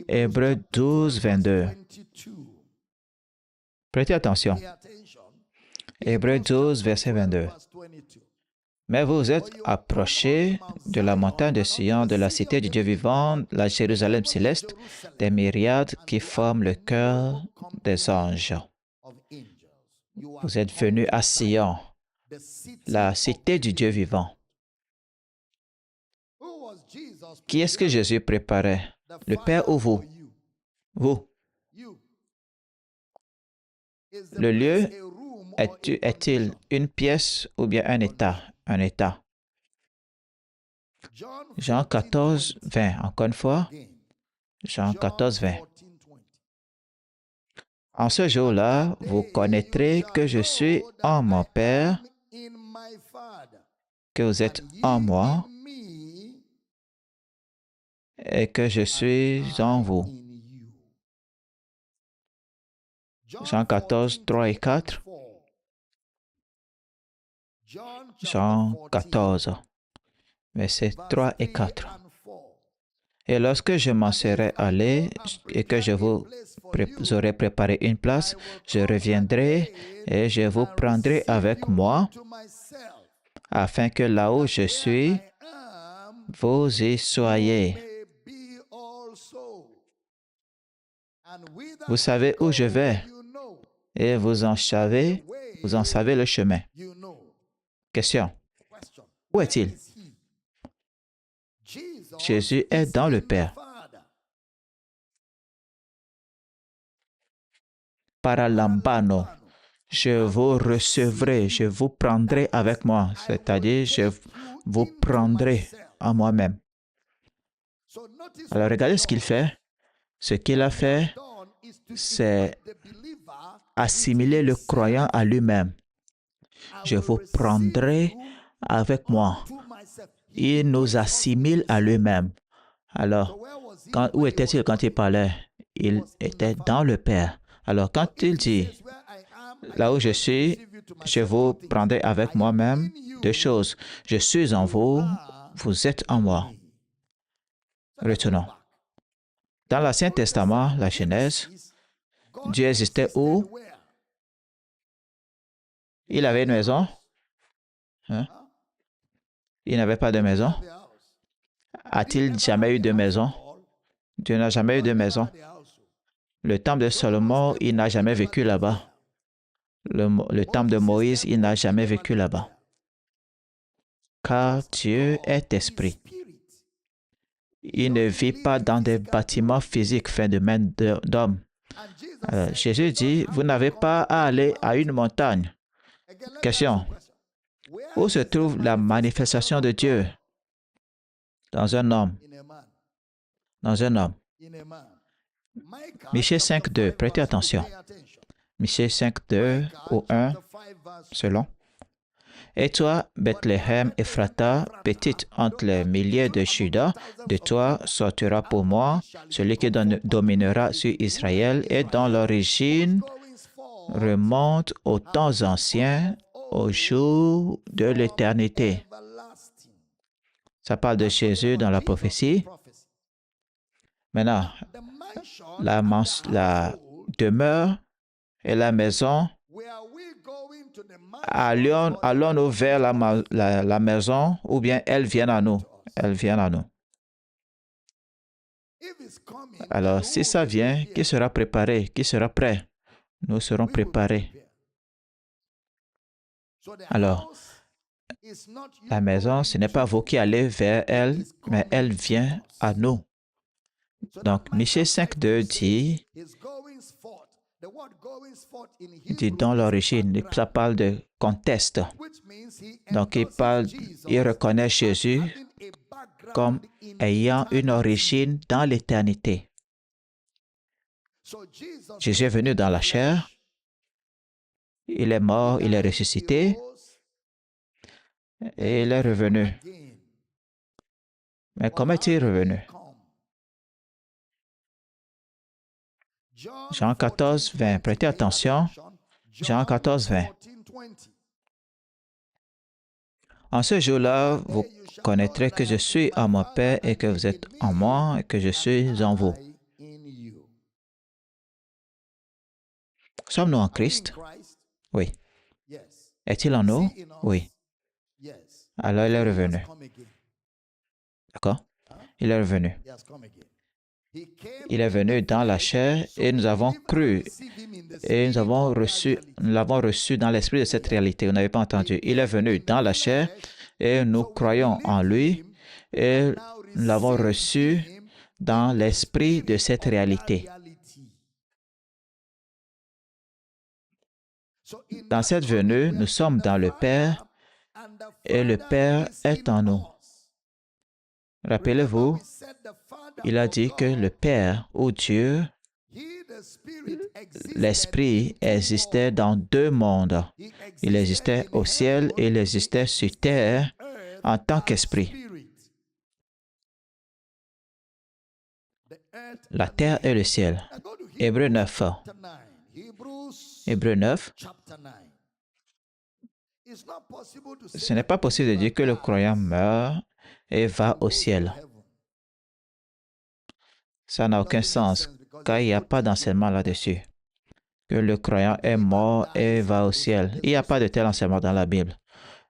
Hébreux 12, 22. Prêtez attention. Hébreux 12, verset 22. Mais vous êtes approchés de la montagne de Sion, de la cité du Dieu vivant, la Jérusalem céleste, des myriades qui forment le cœur des anges. Vous êtes venus à Sion, la cité du Dieu vivant. Qui est-ce que Jésus préparait? Le Père ou vous? Vous. Le lieu est-il une pièce ou bien un état? Un état. Jean 14, 20. Encore une fois. Jean 14, 20. En ce jour-là, vous connaîtrez que je suis en mon Père, que vous êtes en moi et que je suis en vous. Jean 14, 3 et 4. Jean 14, versets 3 et 4. Et lorsque je m'en serai allé et que je vous aurai préparé une place, je reviendrai et je vous prendrai avec moi, afin que là où je suis, vous y soyez. Vous savez où je vais et vous en savez le chemin. Question. Où est-il? Jésus est dans le Père. Paralambano. Je vous recevrai, je vous prendrai avec moi, c'est-à-dire je vous prendrai à moi-même. Alors regardez ce qu'il fait. Ce qu'il a fait, c'est assimiler le croyant à lui-même. Je vous prendrai avec moi. Il nous assimile à lui-même. Alors, où était-il quand il parlait? Il était dans le Père. Alors, quand il dit, là où je suis, je vous prendrai avec moi-même, deux choses. Je suis en vous, vous êtes en moi. Retenons. Dans l'Ancien Testament, la Genèse, Dieu existait où? Il avait une maison? Hein? Il n'avait pas de maison? A-t-il jamais eu de maison? Dieu n'a jamais eu de maison. Le temple de Salomon, il n'a jamais vécu là-bas. Le temple de Moïse, il n'a jamais vécu là-bas. Car Dieu est esprit. Il ne vit pas dans des bâtiments physiques faits de main d'hommes. Jésus dit, vous n'avez pas à aller à une montagne. Question. Où se trouve la manifestation de Dieu? Dans un homme. Dans un homme. Michée 5.2, prêtez attention. Michée 5.2 ou 1, selon. Et toi, Bethléem Ephrata, petite entre les milliers de Juda, de toi sortira pour moi celui qui dominera sur Israël et dont l'origine remonte aux temps anciens, au jour de l'éternité. Ça parle de Jésus dans la prophétie. Maintenant, la demeure et la maison, allons-nous vers la maison ou bien elles viennent à nous? Elles viennent à nous. Alors, si ça vient, qui sera préparé? Qui sera prêt? Nous serons préparés. Alors, la maison, ce n'est pas vous qui allez vers elle, mais elle vient à nous. Donc, Michée 5.2 dit, Il dit dans l'origine, ça parle de contexte. Donc, il reconnaît Jésus comme ayant une origine dans l'éternité. Jésus est venu dans la chair, il est mort, il est ressuscité et il est revenu. Mais comment est-il revenu? Jean 14, 20. Prêtez attention. Jean 14, 20. En ce jour-là, vous connaîtrez que je suis en mon Père et que vous êtes en moi et que je suis en vous. Sommes-nous en Christ? Oui. Est-il en nous? Oui. Alors il est revenu. D'accord? Il est revenu. Il est venu dans la chair et nous avons cru et nous l'avons reçu dans l'esprit de cette réalité. Vous n'avez pas entendu. Il est venu dans la chair et nous croyons en lui et nous l'avons reçu dans l'esprit de cette réalité. Dans cette venue, nous sommes dans le Père et le Père est en nous. Rappelez-vous, il a dit que le Père ou Dieu, l'Esprit existait dans deux mondes. Il existait au ciel et il existait sur terre en tant qu'Esprit. La terre et le ciel. Hébreux 9. Hébreux 9. Ce n'est pas possible de dire que le croyant meurt et va au ciel. Ça n'a aucun sens, car il n'y a pas d'enseignement là-dessus. Que le croyant est mort et va au ciel. Il n'y a pas de tel enseignement dans la Bible.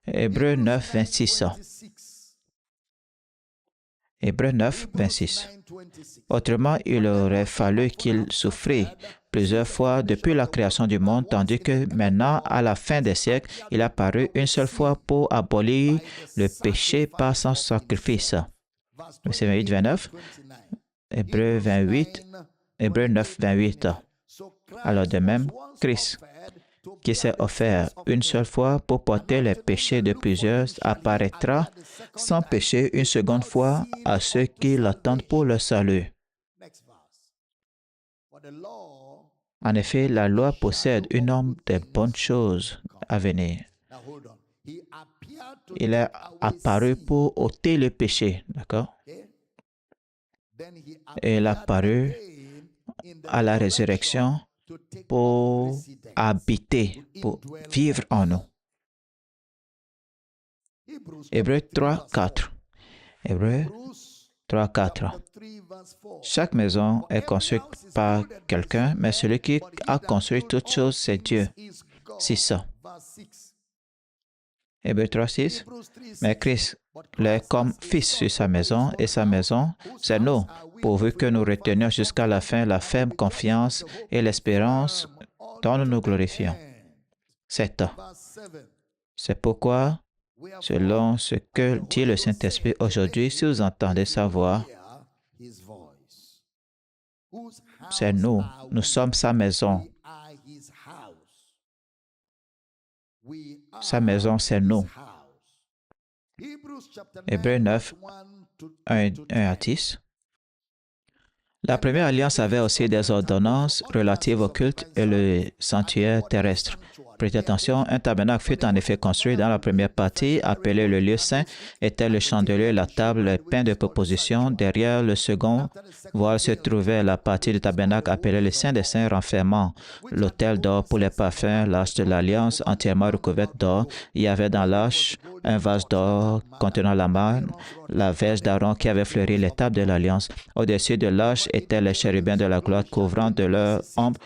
Hébreux 9, 26. Hébreux 9, 26. Autrement, il aurait fallu qu'il souffrît plusieurs fois depuis la création du monde, tandis que maintenant, à la fin des siècles, il a apparu une seule fois pour abolir le péché par son sacrifice. Verset 28, 29. Hébreux 28, Hébreux 9, 28. Alors de même, Christ, qui s'est offert une seule fois pour porter les péchés de plusieurs, apparaîtra sans péché une seconde fois à ceux qui l'attendent pour le salut. En effet, la loi possède une nombre de bonnes choses à venir. Il est apparu pour ôter le péché, d'accord? Et il est apparu à la résurrection pour habiter, pour vivre en nous. Hébreux 3, 4. Hébreux 3, 4. Chaque maison est construite par quelqu'un, mais celui qui a construit toutes choses, c'est Dieu. 6. Hébreux 3, 6. Mais Christ l'est comme fils sur sa maison, et sa maison, c'est nous, pourvu que nous retenions jusqu'à la fin la ferme confiance et l'espérance dont nous nous glorifions. 7. C'est pourquoi, selon ce que dit le Saint-Esprit aujourd'hui, si vous entendez sa voix, c'est nous. Nous sommes sa maison. Sa maison, c'est nous. Hébreux 9, 1 à 10. La première alliance avait aussi des ordonnances relatives au culte et le sanctuaire terrestre. Prêtez attention, un tabernacle fut en effet construit dans la première partie, appelé le lieu saint, était le chandelier, la table, le pain de proposition. Derrière le second voile se trouvait la partie du tabernacle appelée le Saint des Saints, renfermant l'autel d'or pour les parfums, l'arche de l'Alliance entièrement recouverte d'or. Il y avait dans l'arche un vase d'or contenant la manne, la verge d'Aaron qui avait fleuri les tables de l'Alliance. Au-dessus de l'arche étaient les chérubins de la gloire couvrant de leur ombre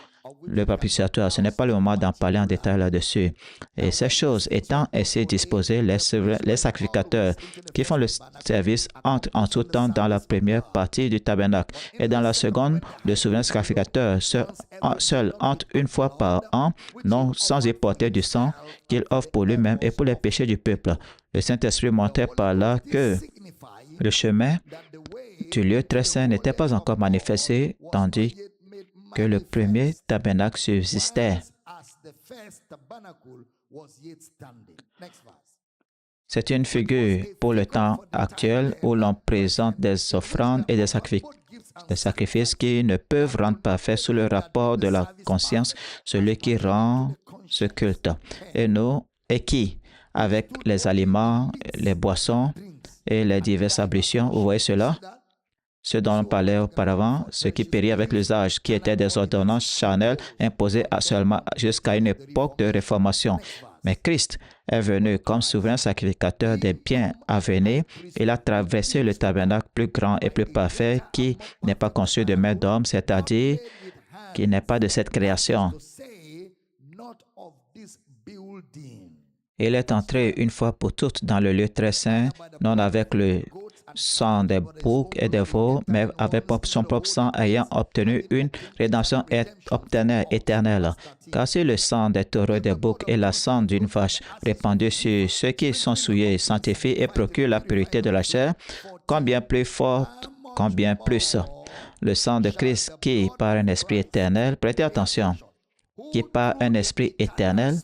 le propitiatoire. Ce n'est pas le moment d'en parler en détail là-dessus. Et ces choses étant ainsi disposées, les sacrificateurs qui font le service entrent en tout temps dans la première partie du tabernacle. Et dans la seconde, le souverain sacrificateur seul entre une fois par an, non sans y porter du sang qu'il offre pour lui-même et pour les péchés du peuple. Le Saint-Esprit montrait par là que le chemin du lieu très saint n'était pas encore manifesté, tandis que le premier tabernacle subsistait. C'est une figure pour le temps actuel où l'on présente des offrandes et des sacrifices qui ne peuvent rendre parfait sous le rapport de la conscience celui qui rend ce culte. Et nous, et qui, avec les aliments, les boissons et les diverses ablutions, vous voyez cela? Ce dont on parlait auparavant, ce qui périt avec l'usage, qui étaient des ordonnances charnelles imposées seulement jusqu'à une époque de réformation. Mais Christ est venu comme souverain sacrificateur des biens à venir. Il a traversé le tabernacle plus grand et plus parfait qui n'est pas conçu de main d'homme, c'est-à-dire qui n'est pas de cette création. Il est entré une fois pour toutes dans le lieu très saint, non avec le sang des boucs et des veaux, mais avec son propre sang ayant obtenu une rédemption éternelle. Car si le sang des taureaux et des boucs et la sang d'une vache répandue sur ceux qui sont souillés sanctifient et procurent la pureté de la chair, combien plus forte, combien plus le sang de Christ qui, par un esprit éternel, prêtez attention, qui par un esprit éternel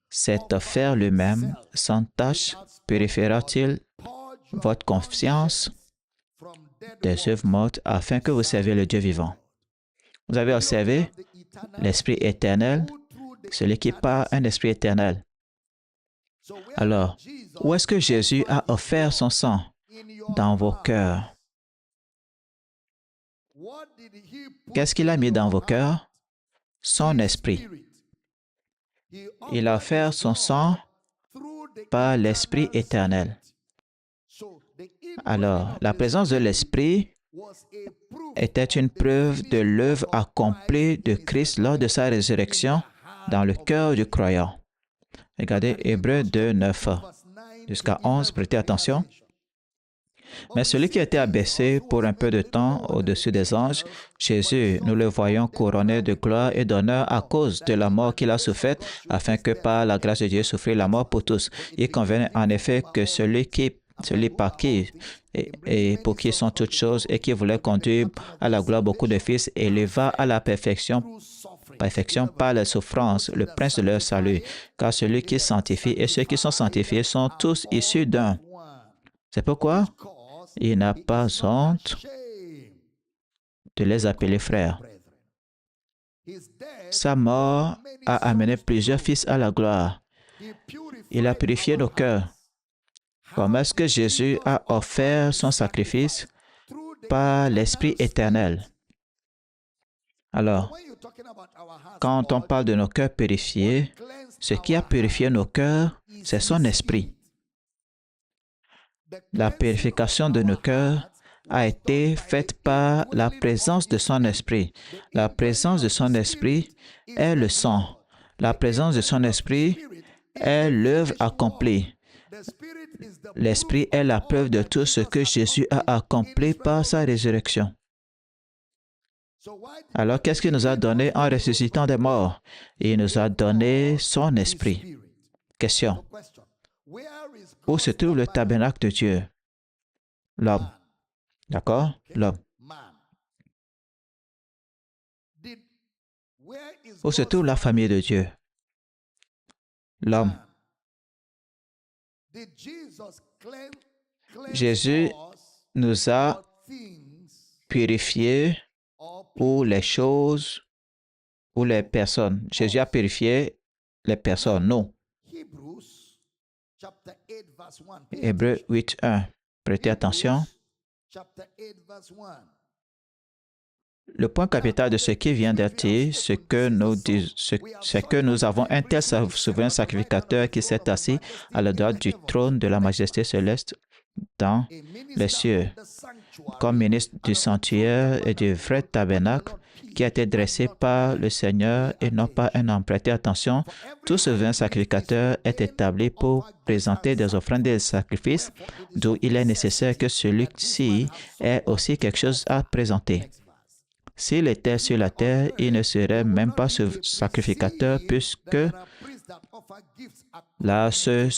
s'est offert lui-même sans tâche, purifiera-t-il votre conscience des œuvres mortes afin que vous serviez le Dieu vivant. Vous avez observé l'Esprit éternel, celui qui par un esprit éternel. Alors, où est-ce que Jésus a offert son sang? Dans vos cœurs. Qu'est-ce qu'il a mis dans vos cœurs? Son esprit. Il a offert son sang par l'Esprit éternel. Alors, la présence de l'Esprit était une preuve de l'œuvre accomplie de Christ lors de sa résurrection dans le cœur du croyant. Regardez Hébreux 2, 9 jusqu'à 11, prêtez attention. Mais celui qui a été abaissé pour un peu de temps au-dessus des anges, Jésus, nous le voyons couronné de gloire et d'honneur à cause de la mort qu'il a souffert, afin que par la grâce de Dieu souffrit la mort pour tous. Il convenait en effet que celui par qui et pour qui sont toutes choses et qui voulait conduire à la gloire beaucoup de fils, éleva à la perfection par la souffrance, le prince de leur salut. Car celui qui sanctifie et ceux qui sont sanctifiés sont tous issus d'un. C'est pourquoi il n'a pas honte de les appeler frères. Sa mort a amené plusieurs fils à la gloire. Il a purifié nos cœurs. Comment est-ce que Jésus a offert son sacrifice? Par l'Esprit éternel. Alors, quand on parle de nos cœurs purifiés, ce qui a purifié nos cœurs, c'est son Esprit. La purification de nos cœurs a été faite par la présence de son Esprit. La présence de son Esprit est le sang. La présence de son Esprit est l'œuvre accomplie. L'Esprit est la preuve de tout ce que Jésus a accompli par sa résurrection. Alors, qu'est-ce qu'il nous a donné en ressuscitant des morts? Il nous a donné son Esprit. Question. Où se trouve le tabernacle de Dieu? L'homme. D'accord? L'homme. Où se trouve la famille de Dieu? L'homme. Jésus nous a purifiés ou les choses ou les personnes. Jésus a purifié les personnes, nous. Hébreux 8, 1. Prêtez attention. Le point capital de ce qui vient d'être dit, c'est que nous avons un tel souverain sacrificateur qui s'est assis à la droite du trône de la majesté céleste dans les cieux, comme ministre du sanctuaire et du vrai tabernacle qui a été dressé par le Seigneur et non pas un homme. Prêtez attention, tout souverain sacrificateur est établi pour présenter des offrandes et des sacrifices, d'où il est nécessaire que celui-ci ait aussi quelque chose à présenter. S'il était sur la terre, il ne serait même pas ce sacrificateur, puisque là, ce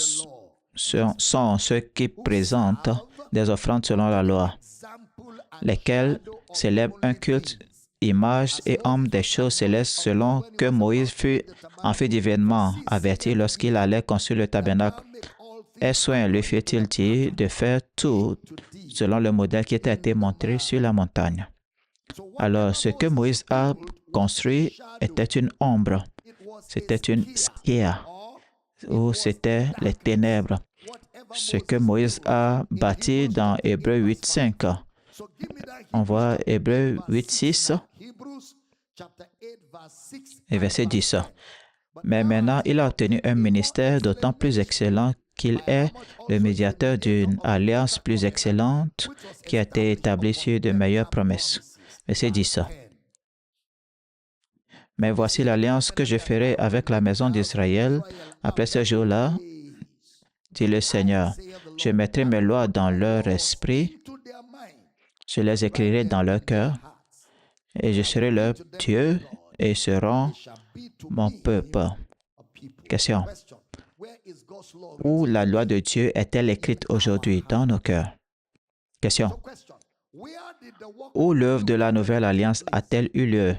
sont ceux qui présentent des offrandes selon la loi, lesquels célèbrent un culte image et homme des choses célestes, selon que Moïse fut en fait divinement averti lorsqu'il allait construire le tabernacle. Et soin lui fit-il dire de faire tout selon le modèle qui était été montré sur la montagne. Alors, ce que Moïse a construit était une ombre, c'était une skia, ou c'était les ténèbres. Ce que Moïse a bâti dans Hébreux 8.5. On voit Hébreux 8.6 et verset 10. Mais maintenant, il a obtenu un ministère d'autant plus excellent qu'il est le médiateur d'une alliance plus excellente qui a été établie sur de meilleures promesses. Verset 10. Mais voici l'alliance que je ferai avec la maison d'Israël après ce jour-là, dit le Seigneur. Je mettrai mes lois dans leur esprit, je les écrirai dans leur cœur, et je serai leur Dieu, et ils seront mon peuple. Question. Où la loi de Dieu est-elle écrite aujourd'hui dans nos cœurs? Question. Où l'œuvre de la nouvelle alliance a-t-elle eu lieu?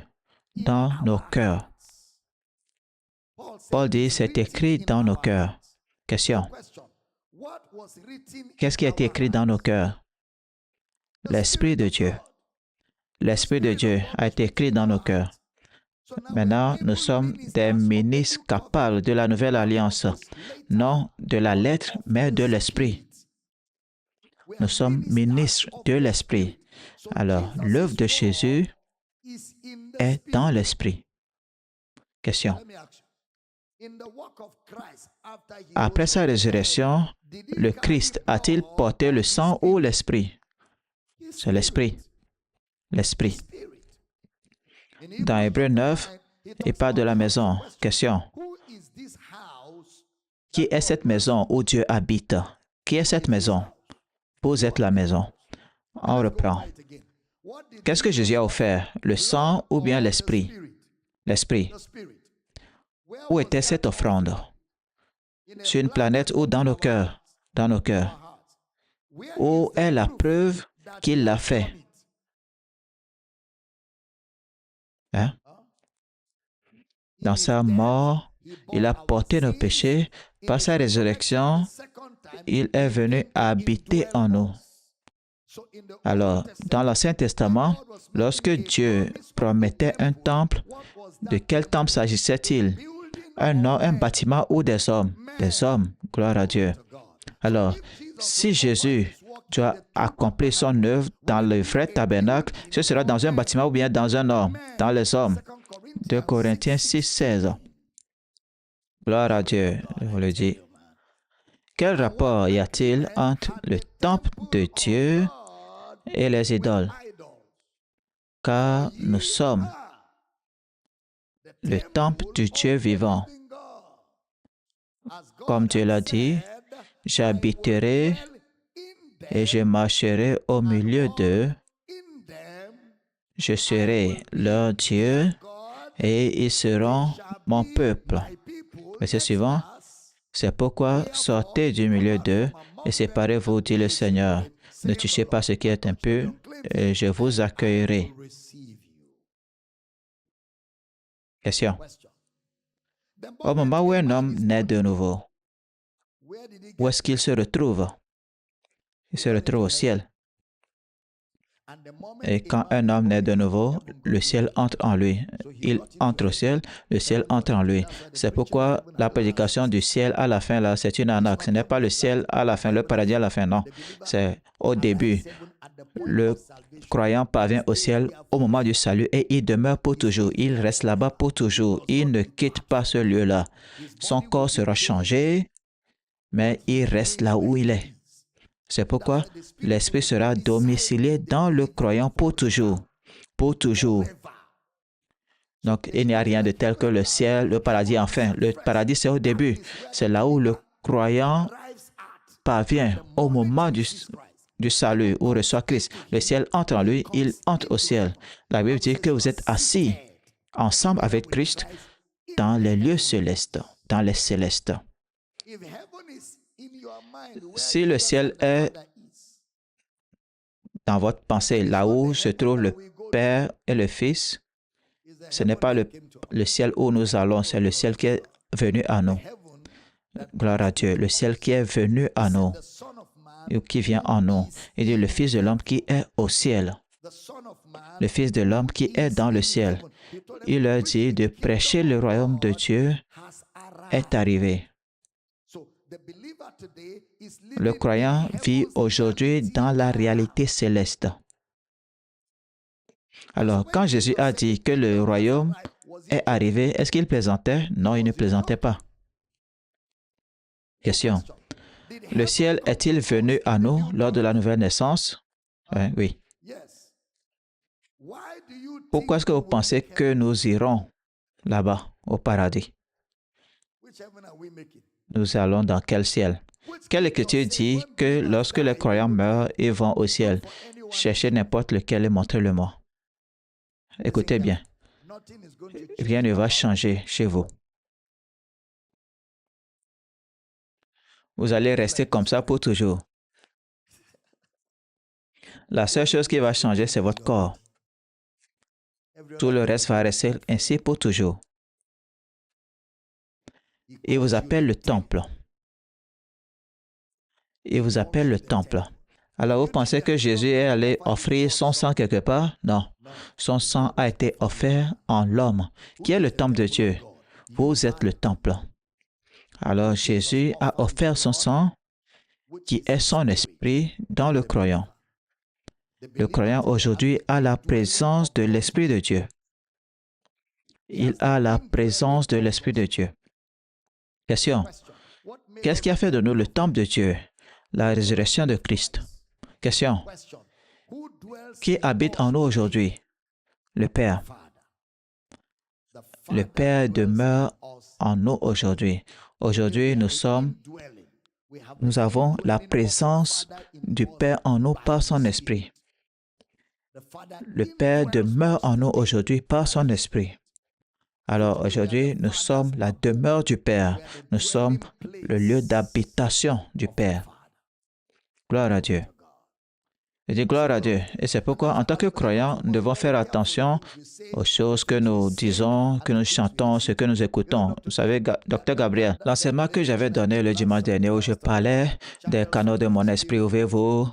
Dans nos cœurs. Paul dit, c'est écrit dans nos cœurs. Question. Qu'est-ce qui a été écrit dans nos cœurs? L'Esprit de Dieu. L'Esprit de Dieu a été écrit dans nos cœurs. Maintenant, nous sommes des ministres capables de la nouvelle alliance, non de la lettre, mais de l'Esprit. Nous sommes ministres de l'Esprit. Alors, l'œuvre de Jésus est dans l'Esprit. Question. Après sa résurrection, le Christ a-t-il porté le sang ou l'Esprit? C'est l'Esprit. L'Esprit. Dans Hébreux 9, il parle de la maison. Question. Qui est cette maison où Dieu habite? Qui est cette maison? Vous êtes la maison. On reprend. Qu'est-ce que Jésus a offert? Le sang ou bien l'Esprit? L'Esprit. Où était cette offrande? Sur une planète ou dans nos cœurs? Dans nos cœurs. Où est la preuve qu'il l'a fait? Hein? Dans sa mort, il a porté nos péchés. Par sa résurrection, il est venu habiter en nous. Alors, dans l'Ancien Testament, lorsque Dieu promettait un temple, de quel temple s'agissait-il? Un bâtiment ou des hommes? Des hommes, gloire à Dieu. Alors, si Jésus doit accomplir son œuvre dans le vrai tabernacle, ce sera dans un bâtiment ou bien dans un homme, dans les hommes. 2 Corinthiens 6, 16. Gloire à Dieu, je vous le dis. Quel rapport y a-t-il entre le temple de Dieu et les idoles? Car nous sommes le temple du Dieu vivant. Comme Dieu l'a dit, j'habiterai et je marcherai au milieu d'eux. Je serai leur Dieu et ils seront mon peuple. Verset suivant. C'est pourquoi sortez du milieu d'eux et séparez-vous, dit le Seigneur. Ne touchez pas ce qui est impur et je vous accueillerai. Question. Au moment où un homme naît de nouveau, où est-ce qu'il se retrouve? Il se retrouve au ciel. Et quand un homme naît de nouveau, le ciel entre en lui. Il entre au ciel, le ciel entre en lui. C'est pourquoi la prédication du ciel à la fin, là, c'est une arnaque. Ce n'est pas le ciel à la fin, le paradis à la fin, non. C'est au début. Le croyant parvient au ciel au moment du salut et il demeure pour toujours. Il reste là-bas pour toujours. Il ne quitte pas ce lieu-là. Son corps sera changé, mais il reste là où il est. C'est pourquoi l'Esprit sera domicilié dans le croyant pour toujours. Pour toujours. Donc, il n'y a rien de tel que le ciel, le paradis, enfin. Le paradis, c'est au début. C'est là où le croyant parvient au moment du salut, où reçoit Christ. Le ciel entre en lui, il entre au ciel. La Bible dit que vous êtes assis ensemble avec Christ dans les lieux célestes, dans les célestes. Si le ciel est dans votre pensée, là où se trouve le Père et le Fils, ce n'est pas le ciel où nous allons, c'est le ciel qui est venu à nous. Gloire à Dieu. Le ciel qui est venu à nous, ou qui vient en nous. Il dit le Fils de l'homme qui est au ciel. Le Fils de l'homme qui est dans le ciel. Il leur dit de prêcher le royaume de Dieu est arrivé. Le croyant vit aujourd'hui dans la réalité céleste. Alors, quand Jésus a dit que le royaume est arrivé, est-ce qu'il plaisantait? Non, il ne plaisantait pas. Question. Le ciel est-il venu à nous lors de la nouvelle naissance? Oui. Pourquoi est-ce que vous pensez que nous irons là-bas, au paradis? Nous allons dans quel ciel? Quelle écriture dit que lorsque les croyants meurent, ils vont au ciel? Cherchez n'importe lequel et montrez-le-moi. Écoutez bien. Rien ne va changer chez vous. Vous allez rester comme ça pour toujours. La seule chose qui va changer, c'est votre corps. Tout le reste va rester ainsi pour toujours. Il vous appelle le temple. Il vous appelle le temple. Alors vous pensez que Jésus est allé offrir son sang quelque part? Non. Son sang a été offert en l'homme, qui est le temple de Dieu. Vous êtes le temple. Alors Jésus a offert son sang, qui est son esprit, dans le croyant. Le croyant aujourd'hui a la présence de l'Esprit de Dieu. Il a la présence de l'Esprit de Dieu. Question. Qu'est-ce qui a fait de nous le temple de Dieu? La résurrection de Christ. Question. Qui habite en nous aujourd'hui? Le Père. Le Père demeure en nous aujourd'hui. Aujourd'hui, nous avons la présence du Père en nous par son esprit. Le Père demeure en nous aujourd'hui par son esprit. Alors aujourd'hui, nous sommes la demeure du Père. Nous sommes le lieu d'habitation du Père. Gloire à Dieu. Je dis gloire à Dieu. Et c'est pourquoi, en tant que croyants, nous devons faire attention aux choses que nous disons, que nous chantons, ce que nous écoutons. Vous savez, Dr. Gabriel, l'enseignement que j'avais donné le dimanche dernier où je parlais des canaux de mon esprit, ouvrez-vous.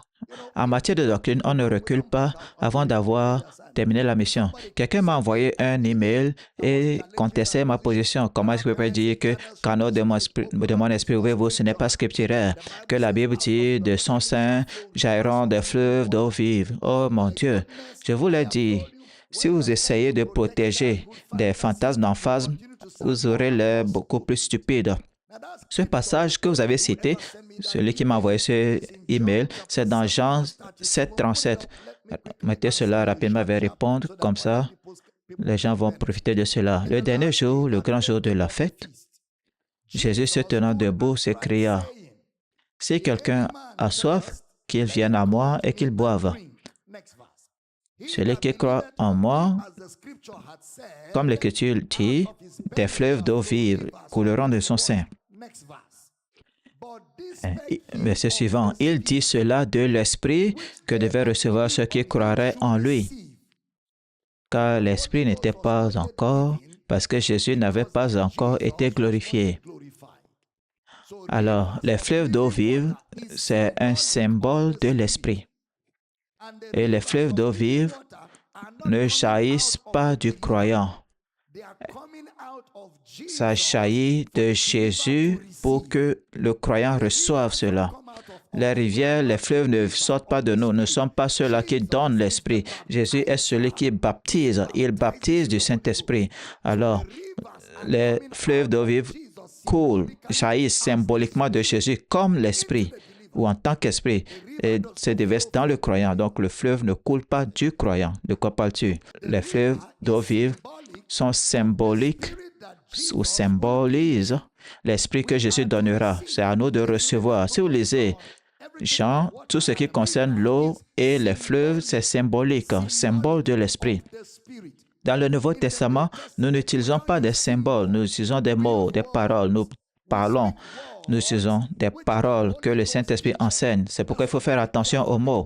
En matière de doctrine, on ne recule pas avant d'avoir terminé la mission. Quelqu'un m'a envoyé un email et contestait ma position. Comment est-ce que je peux dire que canaux de mon esprit, ouvrez-vous, ce n'est pas scripturaire, que la Bible dit de son sein jailliront des fleuves d'eau vive. Oh mon Dieu, je vous l'ai dit, si vous essayez de protéger des fantasmes d'emphasme, vous aurez l'air beaucoup plus stupide. Ce passage que vous avez cité, celui qui m'a envoyé ce email, c'est dans Jean 7, 37. Mettez cela rapidement, je vais répondre, comme ça, les gens vont profiter de cela. Le dernier jour, le grand jour de la fête, Jésus se tenant debout s'écria, « Si quelqu'un a soif, qu'il vienne à moi et qu'il boive. Celui qui croit en moi, comme l'Écriture dit, des fleuves d'eau vive couleront de son sein. » Verset suivant, il dit cela de l'Esprit que devaient recevoir ceux qui croiraient en lui. Car l'Esprit n'était pas encore, parce que Jésus n'avait pas encore été glorifié. Alors, les fleuves d'eau vive, c'est un symbole de l'Esprit. Et les fleuves d'eau vive ne jaillissent pas du croyant. Ça jaillit de Jésus pour que le croyant reçoive cela. Les rivières, les fleuves ne sortent pas de nous. Nous ne sommes pas ceux-là qui donnent l'Esprit. Jésus est celui qui baptise. Il baptise du Saint-Esprit. Alors, les fleuves d'eau vive coulent, jaillissent symboliquement de Jésus comme l'Esprit ou en tant qu'Esprit et se déversent dans le croyant. Donc, le fleuve ne coule pas du croyant. De quoi parles-tu? Les fleuves d'eau vive sont symboliques ou symbolisent l'Esprit que Jésus donnera. C'est à nous de recevoir. Si vous lisez Jean, tout ce qui concerne l'eau et les fleuves, c'est symbolique, symbole de l'Esprit. Dans le Nouveau Testament, nous n'utilisons pas des symboles, nous utilisons des mots, des paroles, nous parlons, nous utilisons des paroles que le Saint-Esprit enseigne. C'est pourquoi il faut faire attention aux mots.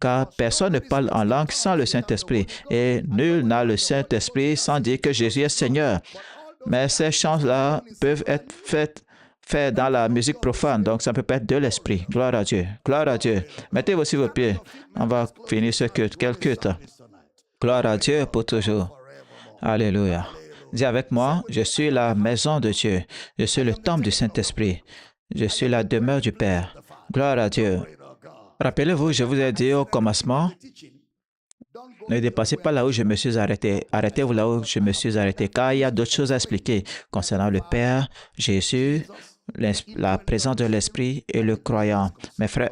car personne ne parle en langue sans le Saint-Esprit, et nul n'a le Saint-Esprit sans dire que Jésus est Seigneur. Mais ces chants-là peuvent être faits dans la musique profane, donc ça ne peut pas être de l'esprit. Gloire à Dieu. Gloire à Dieu. Mettez-vous sur vos pieds. On va finir ce culte. Quel culte? Gloire à Dieu pour toujours. Alléluia. Dis avec moi, je suis la maison de Dieu. Je suis le temple du Saint-Esprit. Je suis la demeure du Père. Gloire à Dieu. Rappelez-vous, je vous ai dit au commencement, ne dépassez pas là où je me suis arrêté. Arrêtez-vous là où je me suis arrêté, car il y a d'autres choses à expliquer concernant le Père, Jésus, la présence de l'Esprit et le croyant. Mes frères,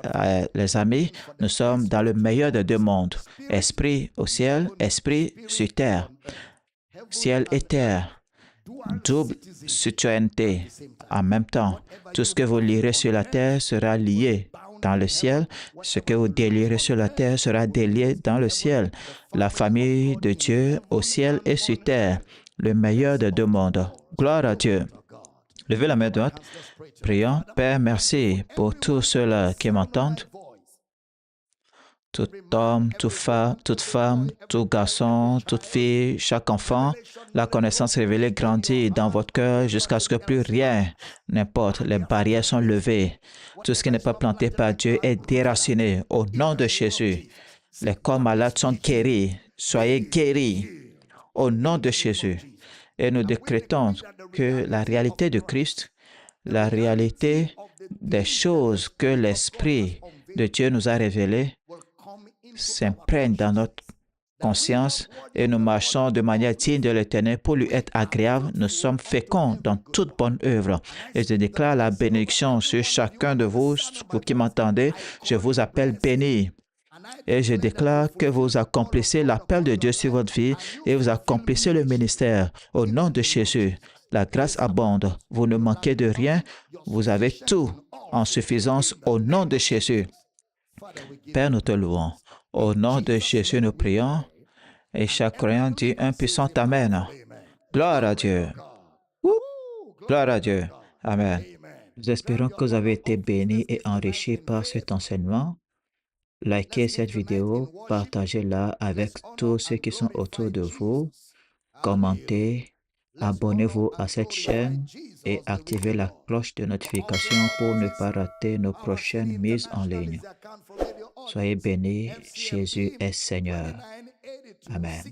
les amis, nous sommes dans le meilleur des deux mondes. Esprit au ciel, esprit sur terre. Ciel et terre. Double citoyenneté en même temps. Tout ce que vous lirez sur la terre sera lié dans le ciel. Ce que vous délirez sur la terre sera délié dans le ciel. La famille de Dieu au ciel et sur terre. Le meilleur des deux mondes. Gloire à Dieu. Levez la main droite. Prions. Père, merci pour tous ceux-là qui m'entendent. Tout homme, toute femme, tout garçon, toute fille, chaque enfant, la connaissance révélée grandit dans votre cœur jusqu'à ce que plus rien n'importe. Les barrières sont levées. Tout ce qui n'est pas planté par Dieu est déraciné au nom de Jésus. Les corps malades sont guéris. Soyez guéris au nom de Jésus. Et nous décrétons que la réalité de Christ, la réalité des choses que l'Esprit de Dieu nous a révélées, s'imprègne dans notre conscience et nous marchons de manière digne de l'Éternel pour lui être agréable. Nous sommes féconds dans toute bonne œuvre. Et je déclare la bénédiction sur chacun de vous qui m'entendez. Je vous appelle béni. Et je déclare que vous accomplissez l'appel de Dieu sur votre vie et vous accomplissez le ministère. Au nom de Jésus, la grâce abonde. Vous ne manquez de rien. Vous avez tout en suffisance au nom de Jésus. Père, nous te louons. Au nom de Jésus, nous prions. Et chaque croyant dit un puissant Amen. Gloire à Dieu. Gloire à Dieu. Amen. Nous espérons que vous avez été bénis et enrichis par cet enseignement. Likez cette vidéo, partagez-la avec tous ceux qui sont autour de vous. Commentez, abonnez-vous à cette chaîne et activez la cloche de notification pour ne pas rater nos prochaines mises en ligne. Soyez bénis, Jésus est Seigneur. Amen.